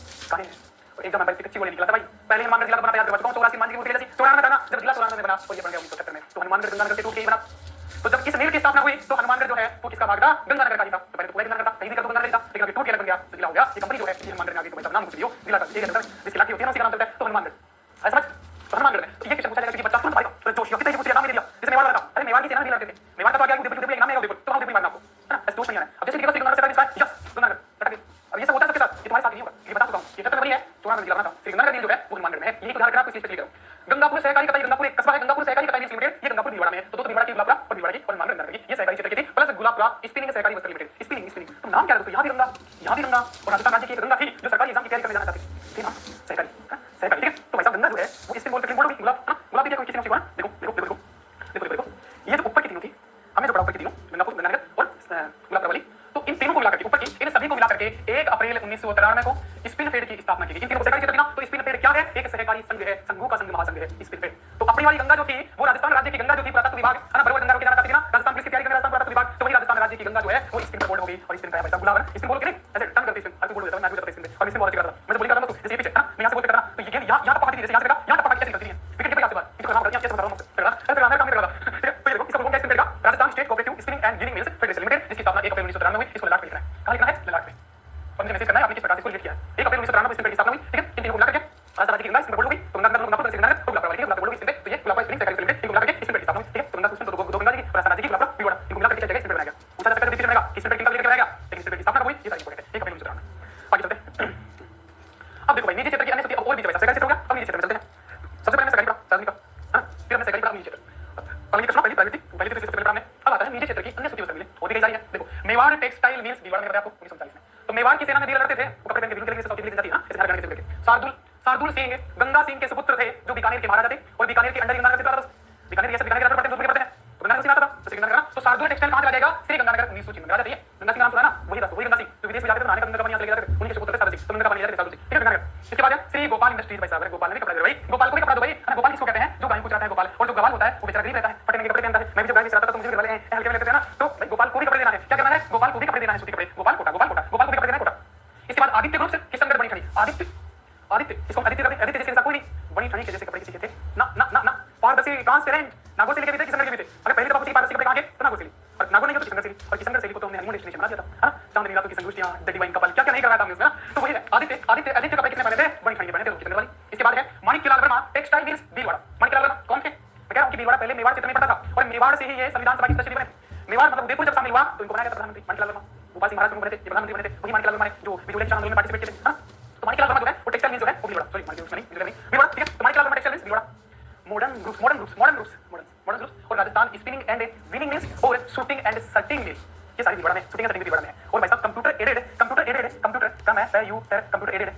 एकदम मैं पिक्चर बोले निकला था भाई, पहले हनुमानगढ़ जिला बनाया था, कौन 84 मान की मूर्ति 94 था ना, जब जिला 94 में बना और ये बन गया 1977 में, तो हनुमानगढ़ गंगानगर से टूट के ही बना, तो जब इस मिल की स्थापना हुई तो हनुमानगढ़ जो है वो किसका भाग था, गंगानगर का ही था, तो पहले तो पूरा गंगानगर था, कहीं भी कर दो गंगानगर था, लेकिन अभी टूट के अलग बन गया तो जिला हो गया, ये कंपनी जो है ये हनुमानगढ़ में आ गई, तो भाई सब नाम पूछ लियो जिला का, ठीक है? जिसकी लाठी होती है ना उसी का नाम चलता है, तो हनुमानगढ़ ऐसा समझ, तो हनुमानगढ़ में तो ये क्वेश्चन पूछा जाएगा कि बच्चा सुन भाई, तो जोश कितने पूछ नाम नहीं दिया, जैसे मेवाड़ का, अरे मेवाड़ की सेना नहीं लड़ते थे, मेवाड़ का तो आ गया उदयपुर नाम है उदयपुर, तो उदयपुर मारना आपको है ना, ऐसे दोष नहीं है। अब जैसे कि श्री गंगानगर से यस गंगानगर रट गई, अब ये सब होता है सबके साथ, ये तुम्हारे साथ नहीं होगा, ये बता चुका हूं, ये खत्म नहीं है, 94 जिला बना था, श्री गंगानगर जो है वो हनुमानगढ़ में है, यही उदाहरण आपको इसी पे क्लियर करो। गंगापुर सहकारी कताई, गंगापुर एक कस्बा है, गंगापुर सहकारी कताई मिल्स लिमिटेड, ये गंगापुर भीलवाड़ा में है, तो भीलवाड़ा की गुलाबपुरा और भीलवाड़ा की और हनुमानगढ़ गंगानगर की, ये सहकारी क्षेत्र की थी, प्लस गुलाबपुरा स्पिनिंग सहकारी वस्त्र लिमिटेड, स्पिनिंग तो नाम क्या है दोस्तों, यहाँ भी गंगा और राजस्थान राज्य की एक गंगा थी जो सरकारी एग्जाम की तैयारी करने जाना चाहती थी ना, सहकारी सहकारी, ठीक है? तो भाई साहब गंगा जो है वो स्पिन बोल के बोल होगी, गुलाब भी क्या कोई किसी ने देखो देखो देखो देखो देखो ये जो ऊपर की तीनों थी, हमने जो पढ़ा ऊपर की तीनों गंगापुर गंगानगर और गुलाबपुरा वाली, तो इन तीनों को मिलाकर के ऊपर की इन सभी को मिलाकर के 1 अप्रैल 1993 को स्पिन फेड की स्थापना की गई। इन तीनों सहकारी क्षेत्र थी ना, तो स्पिन फेड क्या है, एक सहकारी संघ है, संघों का संघ महासंघ है स्पिन फेड। तो अपनी वाली गंगा जो थी वो राजस्थान राज्य की गंगा जो थी पुरातत्व विभाग है ना, बराबर गंगा को जाना चाहती थी ना, राजस्थान पुलिस की तैयारी करने राजस्थान पुरातत्व विभाग, तो वही राजस्थान राज्य की गंगा जो है वो स्पिन पर बोल्ड हो गई, और स्पिन का है गुलाब है, स्पिन बोल के नहीं ऐसे टर्न करती स्पिन, अब बोल देता हूं मैं भी स्पिन और स्पिन बहुत अच्छी करता मैं बोल कर रहा हूं, जैसे ये पीछे है ना, मैं यहां से बोल के कर रहा हूं, तो ये यहां तक पकड़ती जैसे यहां से लगा, यहां तक पकड़ के करती है विकेट के पास से बात, इसको नाम करती है, बता रहा हूं कर रहा है, काम नहीं कर रहा, ठीक है? तो ये देखो इसको बोलते हैं स्पिन का Rajasthan state cooperative spinning and ginning mills federation limited, जिसकी स्थापना 1 अप्रैल 1993 में हुई, इसको ललाट पे लिखना है, कहां लिखना है ललाट पे, और मुझे मैसेज करना है आपने किस प्रकार से इसको लिख किया है। 1 अप्रैल 1993 में स्पिन फेड की स्थापना हुई, ठीक है? इन तीनों को मिला करके राजस्थान राज्य की गंगा स्पिन बोल हो गई, तो गंगानगर गुलाबपुर से गंगानगर गुलाबपुरा वाली गुलाबपुरा बोल गई स्पिन पे, तो ये गुलाबपुरा स्पिनिंग सहकारी लिमिटेड, इनको मिला करके स्पिन फेड की स्थापना हुई, ठीक है? तो गंगा स्पिन तो दो गंगा जी की राजस्थान राज्य की गुलाबपुरा भीलवाड़ा, इनको मिला करके जगह स्पिन फेड बनाया गया, पूछा जा सकता है रिपीट रहेगा कि स्पिन फेड किसका लेकर बनाया गया, लेकिन स्पिन फेड की स्थापना हुई ये सारी इंपॉर्टेंट है 1 अप्रैल 1993। आगे चलते हैं, अब देखो भाई निजी क्षेत्र की अन्य और भी सहकारी क्षेत्र हो गया, अब निजी क्षेत्र में चलते हैं। सबसे पहले सरकारी पढ़ा सार्वजनिक का, फिर हमने सहकारी पढ़ा निजी क्षेत्र, पहले प्रश्न पहली प्राइवेट थी, पहली तो सबसे पहले हमने, अब आता है निजी क्षेत्र की अन्य सूची वस्त्र मिले होती गई जा रही है। देखो मेवाड़ टेक्सटाइल मिल्स भीलवाड़ा में बताया आपको 1939 में, तो मेवाड़ की सेना में भील लड़ते थे, वो कपड़े पहन के विभिन्न तरीके से सौती जाती है ना, ऐसे हरियाणा के के शार्दुल सिंह गंगा सिंह के सुपुत्र थे, जो बीकानेर के महाराजा थे, और बीकानेर के अंडर गंगानगर से आता था, बीकानेर ऐसे बीकानेर पड़ते हैं तो पड़ते हैं, तो गंगानगर से आता था, तो श्री गंगानगर, तो शार्दुल टेक्सटाइल कहां चला जाएगा, श्री गंगानगर 1906 में राजा थे, गंगा सिंह नाम सुना ना, वही गंगा सिंह, तो विदेश में जाते थे नहाने का गंगा पानी यहां से लेके जाते थे, उन्हीं के सुपुत्र थे शार्दुल सिंह, तो गंगा पानी ले जाते थे शार्दुल सिंह, ठीक है? गंगानगर। इसके बाद श्री गोपाल इंडस्ट्रीज भाई साहब, गोपाल ने कपड़ा दे भाई, गोपाल को भी कपड़ा दो भाई, गोपाल किसको कहते हैं, जो गाय को चराता है गोपाल, और जो गवाल होता है वो बेचारा गरीब रहता है, फटे के कपड़े पहनता है, मैं भी जब गाय भी चराता था तो मुझे घर वाले हल्के में लेते थे ना, तो भाई गोपाल को भी कपड़े देना है, क्या करना है, गोपाल को भी कपड़े देना है, सूती कपड़े, गोपाल कोटा गोपाल को भी कपड़े देना है कोटा। इसके बाद आदित्य ग्रुप से किशनगढ़ बनी ठनी, आदित्य इसको आदित्य जैसे कोई नहीं, बनी ठनी के जैसे कपड़े किसी के थे ना पारदर्शी ट्रांसपेरेंट, नागौर से लेके भी थे किशनगढ़ के भी थे, अगर पहले तो पारदर्शी कपड़े कहां के, तो नागौर से, और नागौर नहीं तो किशनगढ़ से, और किशनगढ़ से को तो हमने हनीमून डेस्टिनेशन बना दिया था, है ना, चांदनी रातों की संगोष्ठियां, द डिवाइन कपल, क्या नहीं करवाया था हमने उसमें, तो वही है आदित्य कपड़े कितने बने थे, बनी ठनी के बने थे किशनगढ़ वाली। इसके बाद है माणिक्यलाल वर्मा टेक्सटाइल मिल्स भीलवाड़ा, माणिक्यलाल वर्मा कौन थे, मैं कह रहा हूं कि भीलवाड़ा पहले मेवाड़ क्षेत्र में पड़ता था, और मेवाड़ से ही ये संविधान सभा की सदस्य बने, मेवाड़ मतलब उदयपुर जब शामिल हुआ तो इनको बनाया गया प्रधानमंत्री माणिक्यलाल वर्मा, गोपाल सिंह महाराज को बने थे, ये प्रधानमंत्री बने थे, वही माणिक्यलाल वर्मा ने जो बिजुली आंदोलन में पार्टिसिपेट किए थे, हां, तो माणिक्यलाल वर्मा जो है वो टेक्सटाइल मिल्स जो है वो भीलवाड़ा, सॉरी माणिक्यलाल नहीं भीलवाड़ा, ठीक है? तो Manikyalal Verma textile mills Bhilwara, modern groups और Rajasthan spinning and weaving mills और शूटिंग एंड सर्टिंग मिल, ये सारी भीलवाड़ा में, शूटिंग एंड सर्टिंग भीलवाड़ा में है। और भाई साहब कंप्यूटर एडेड कंप्यूटर का मैं कंप्यूटर एडेड है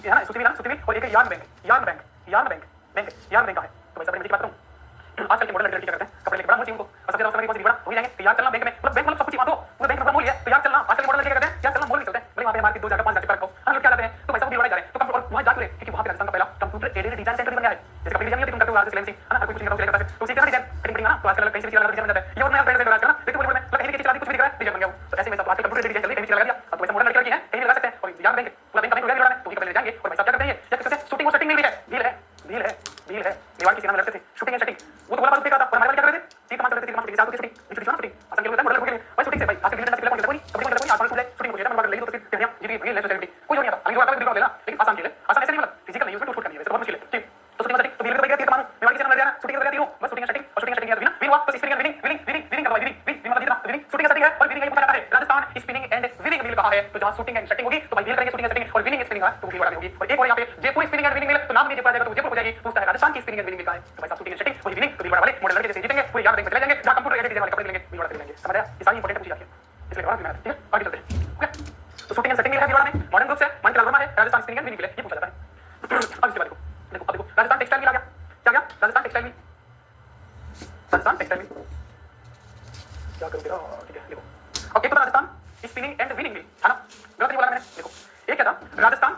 ना, सूती मिल, और एक यार्न बैंक का है। तो भाई साहब मैं बात करूं, आजकल के मॉडल लड़के क्या करते हैं, कपड़े लेके बड़ा मोल चाहिए उनको, और सबसे ज्यादा समय कौन सी भीलवाड़ा, वही जाएंगे तो यार चलना बैंक में, मतलब बैंक मतलब सब कुछ मानो, पूरा बैंक में मोल है, तो यार चलना, आजकल मॉडल लड़के क्या करते हैं, यार चलना मोल नहीं चलते हैं, भले वहां पे मार्केट 2 जगह 5 जगह पर रखो, हम लोग क्या करते हैं, तो भाई साहब भीलवाड़ा जा रहे हैं, तो वहां जाके क्योंकि वहां पे राजस्थान का पहला तो आजकल कहीं से भी चीज लगा जाता है, ये और नया ब्रांड से लगा ना, देखो बोल में कहीं की चीज चला दी, कुछ भी दिख रहा है, डिजाइन बन गया वो। तो ऐसे में सब आजकल कंप्यूटर डिजाइन चल रही है, कहीं चला दिया, अब वैसे मॉडर्न लड़की है, कहीं लगा सकते हैं और याद रखेंगे पूरा दिन कहीं भी लगा तो कहीं ले जाएंगे और भाई साहब क्या करते हैं, या कहते हैं शूटिंग और सेटिंग में भी है, डील है मेवाड़ की सीना में लड़ते थे शूटिंग एंड सेटिंग, वो तो बोला बात देखा था और हमारे वाले क्या करते थे, सीट मान चलते थे, मान साथ होती शूटिंग शूटिंग आसान के लिए मॉडल हो गए भाई शूटिंग से भाई आज के दिन से कोई कभी आसान खुले शूटिंग हो जाता है, लगी तो फिर क्या ये भी ले सेटिंग कोई नहीं आता, अभी बात दिखा देना, लेकिन आसान के लिए आसान ऐसे नहीं मतलब फिजिकल नहीं, उसमें टूट करनी है, बहुत मुश्किल है, ठीक। तो शूटिंग सेटिंग तो धीरे धीरे करके मानो मेवाड़ की सीना में लग जाना, शूटिंग कर जाती हूं बस, शूटिंग सेटिंग और शूटिंग सेटिंग याद भी ना विन हुआ तो स्पिनिंग एंड विनिंग करवा विनिंग मतलब जितना विनिंग शूटिंग सेटिंग है और विनिंग ये पूछा जाता है राजस्थान स्पिनिंग एंड विनिंग मिल कहां है, तो जहां शूटिंग एंड सेटिंग होगी तो भाई डील करेंगे शूटिंग सेटिंग और विनिंग स्पिनिंग है तो विनिंग होगी, और एक और यहां पे जयपुर स्पिनिंग एंड विनिंग मिल, तो नाम में जयपुर आ जाएगा तो जयपुर हो जाएगी, पूछता है राजस्थान की स्पिनिंग एंड विनिंग मिल कहां है, तो भाई साहब शूटिंग एंड सेटिंग और विनिंग तो विनिंग वाले मॉडल लड़के जैसे जीतेंगे पूरी याद रखेंगे चले जाएंगे, जहां कंप्यूटर एडिट वाले कपड़े लेंगे विनिंग वाले लेंगे, समझ आया, ये सारी इंपॉर्टेंट पूछी जाती है इसलिए और ठीक है आगे चलते हैं, ओके। तो शूटिंग एंड सेटिंग मिल है विनिंग में मॉडर्न ग्रुप से मन के लगमा है राजस्थान स्पिनिंग एंड विनिंग मिल, ये पूछा जाता है। अब इसके बाद देखो राजस्थान टेक्सटाइल मिल आ गया, क्या गया Rajasthan textile mill, Rajasthan textile mill क्या करूं तेरा, ठीक है देखो अब एक तो राजस्थान स्पिनिंग एंड विनिंग मिल है ना, गलत नहीं बोला मैंने, देखो एक क्या था राजस्थान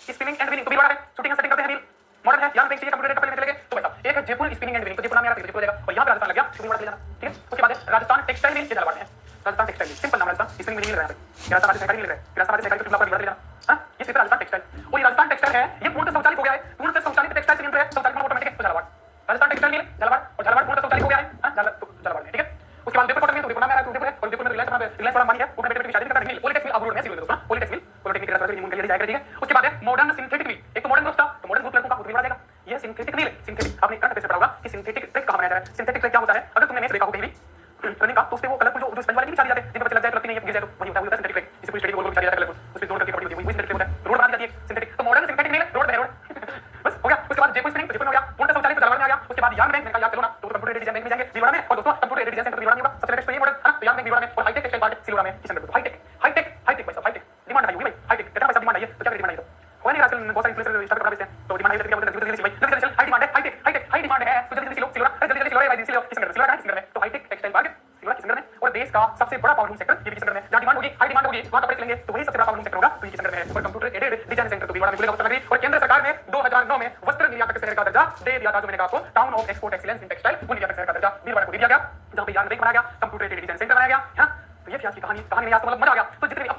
स्पिनिंग एंड विनिंग तो मिल बड़ा है, शूटिंग एंड सेटिंग करते हैं मिल मॉडर्न है, यहां पे चाहिए कंप्यूटर कपड़े में चलेंगे तो भाई एक है जयपुर स्पिनिंग एंड विनिंग, तो जयपुर नाम याद रखिए जयपुर हो जाएगा, और यहां पे राजस्थान लग गया शूटिंग वाला ले जाना, ठीक है। उसके बाद राजस्थान टेक्सटाइल मिल, ये झालावाड़ में है राजस्थान टेक्सटाइल मिल, सिंपल नाम राजस्थान स्पिनिंग मिल रहा है, राजस्थान से सहकारी मिल रहा है, राजस्थान से सहकारी तो आपका ले जाना, हां ये सिर्फ राजस्थान टेक्सटाइल, और ये राजस्थान टेक्सटाइल है ये पूर्णतः स्वचालित हो गया है, पूर्णतः स्वचालित टेक्सटाइल सिलेंडर है, स्वचालित ऑटोमेटिक है, तो झालावाड़ राजस्थान टेक्सटाइल मिल झालावाड़, और झालावाड़ पूर्णतः स्वचालित हो गया है, हां झालावाड़ में, ठीक है। उसके बाद उदयपुर कॉटन मिल, तो उदयपुर नाम आ रहा है, उदयपुर है और उदयपुर में रिलायंस बड़ा मानी है, वो बेटे की शादी करता है मिल, पॉलिटेक्स मिल अब्रोड में सिविल दोस्तों, पॉलिटेक्स मिल पॉलिटेक्निक राजस्थान की मुंगली जाएगा, ठीक है। उसके बाद है मॉडर्न सिंथेटिक मिल, एक तो मॉडर्न ग्रुप था तो मॉडर्न ग्रुप लड़कों का उतनी बड़ा जाएगा, ये सिंथेटिक मिल, सिंथेटिक आपने करंट अफेयर्स पढ़ा होगा कि सिंथेटिक ट्रैक कहां बनाया जाता है, सिंथेटिक ट्रैक क्या होता है, अगर तुमने मैच देखा हो कहीं भी रनिंग का तो उसपे वो कलरफुल जो स्पंज वाले नहीं बिछा जाते हैं, जिन पर चला जाए लगती नहीं है गिर जाए तो वही होता है सिंथेटिक ट्रैक, इसे पूरी स्टडी गोल गोल बिछा जाता है कलरफुल, उसपे दौड़ करके कबड्डी होती है, वही सिंथेटिक होता है, रोड बना दी जाती है सिंथेटिक, तो मॉडर्न सिंथेटिक मिल रोड है रोड बस हो गया। उसके बाद जयपुर स्पिनिंग, जयपुर में हो गया, पूर्णतः स्वचालित झालावाड़ में आ गया। उसके बाद यार्न बैंक, मैंने कहा याद चलो ना, तो कंप्यूटर डिजाइन बैंक में जाएंगे विवाड़ा में, और दोस्तों कंप्यूटर डिजाइन सेंटर विवाड़ा में होगा, सबसे लेटेस्ट मॉडल है ना, तो यार्न बैंक विवाड़ा में, और हाईटेक टेक्सटाइल पार्ट सिलवाड़ा में, किस नंबर हाईटेक हाईटेक भाई साहब हाईटेक डिमांड आई होगी भाई, हाईटेक कितना पैसा डिमांड आई है, तो क्या डिमांड आई, तो कोई नहीं आजकल बहुत सारे इन्फ्लुएंसर स्टार्ट करना बेचते हैं, तो डिमांड आई तो क्या बोलते हैं जल्दी भाई जल्दी चल हाई डिमांड है, हाई डिमांड है, तो जल्दी सिलो सिलवाड़ा जल्दी सिलो भाई सिलो, किस नंबर में, तो हाईटेक टेक्सटाइल पार्क सिलवाड़ा किस नंबर में, और देश का सबसे बड़ा पावर लूम सेक्टर ये भी किस नंबर में, जहां डिमांड होगी हाई डिमांड होगी वहां कपड़े चलेंगे, तो वही सबसे बड़ा पावर लूम सेक्टर होगा, तो ये किस नंबर में है, और कंप्यूटर एडेड डिजाइन सेंटर तो विवाड़ा में खुलेगा वस्त्र नगरी, और केंद्र सरकार ने 2009 में वस्त्र निर्यातक शहर का दर्जा दे दिया था, जो मैंने कहा आपको town of export excellence in textile, वो निर्यातक शहर का दर्जा विवाड़ा को दे दिया गया, जहां पे यार्न बैंक बनाया गया, कंप्यूटर एडेड डिजाइन सेंटर बनाया गया है ना, तो ये थी आज की कहानी में आज तो मतलब मजा आ गया। तो जितने भी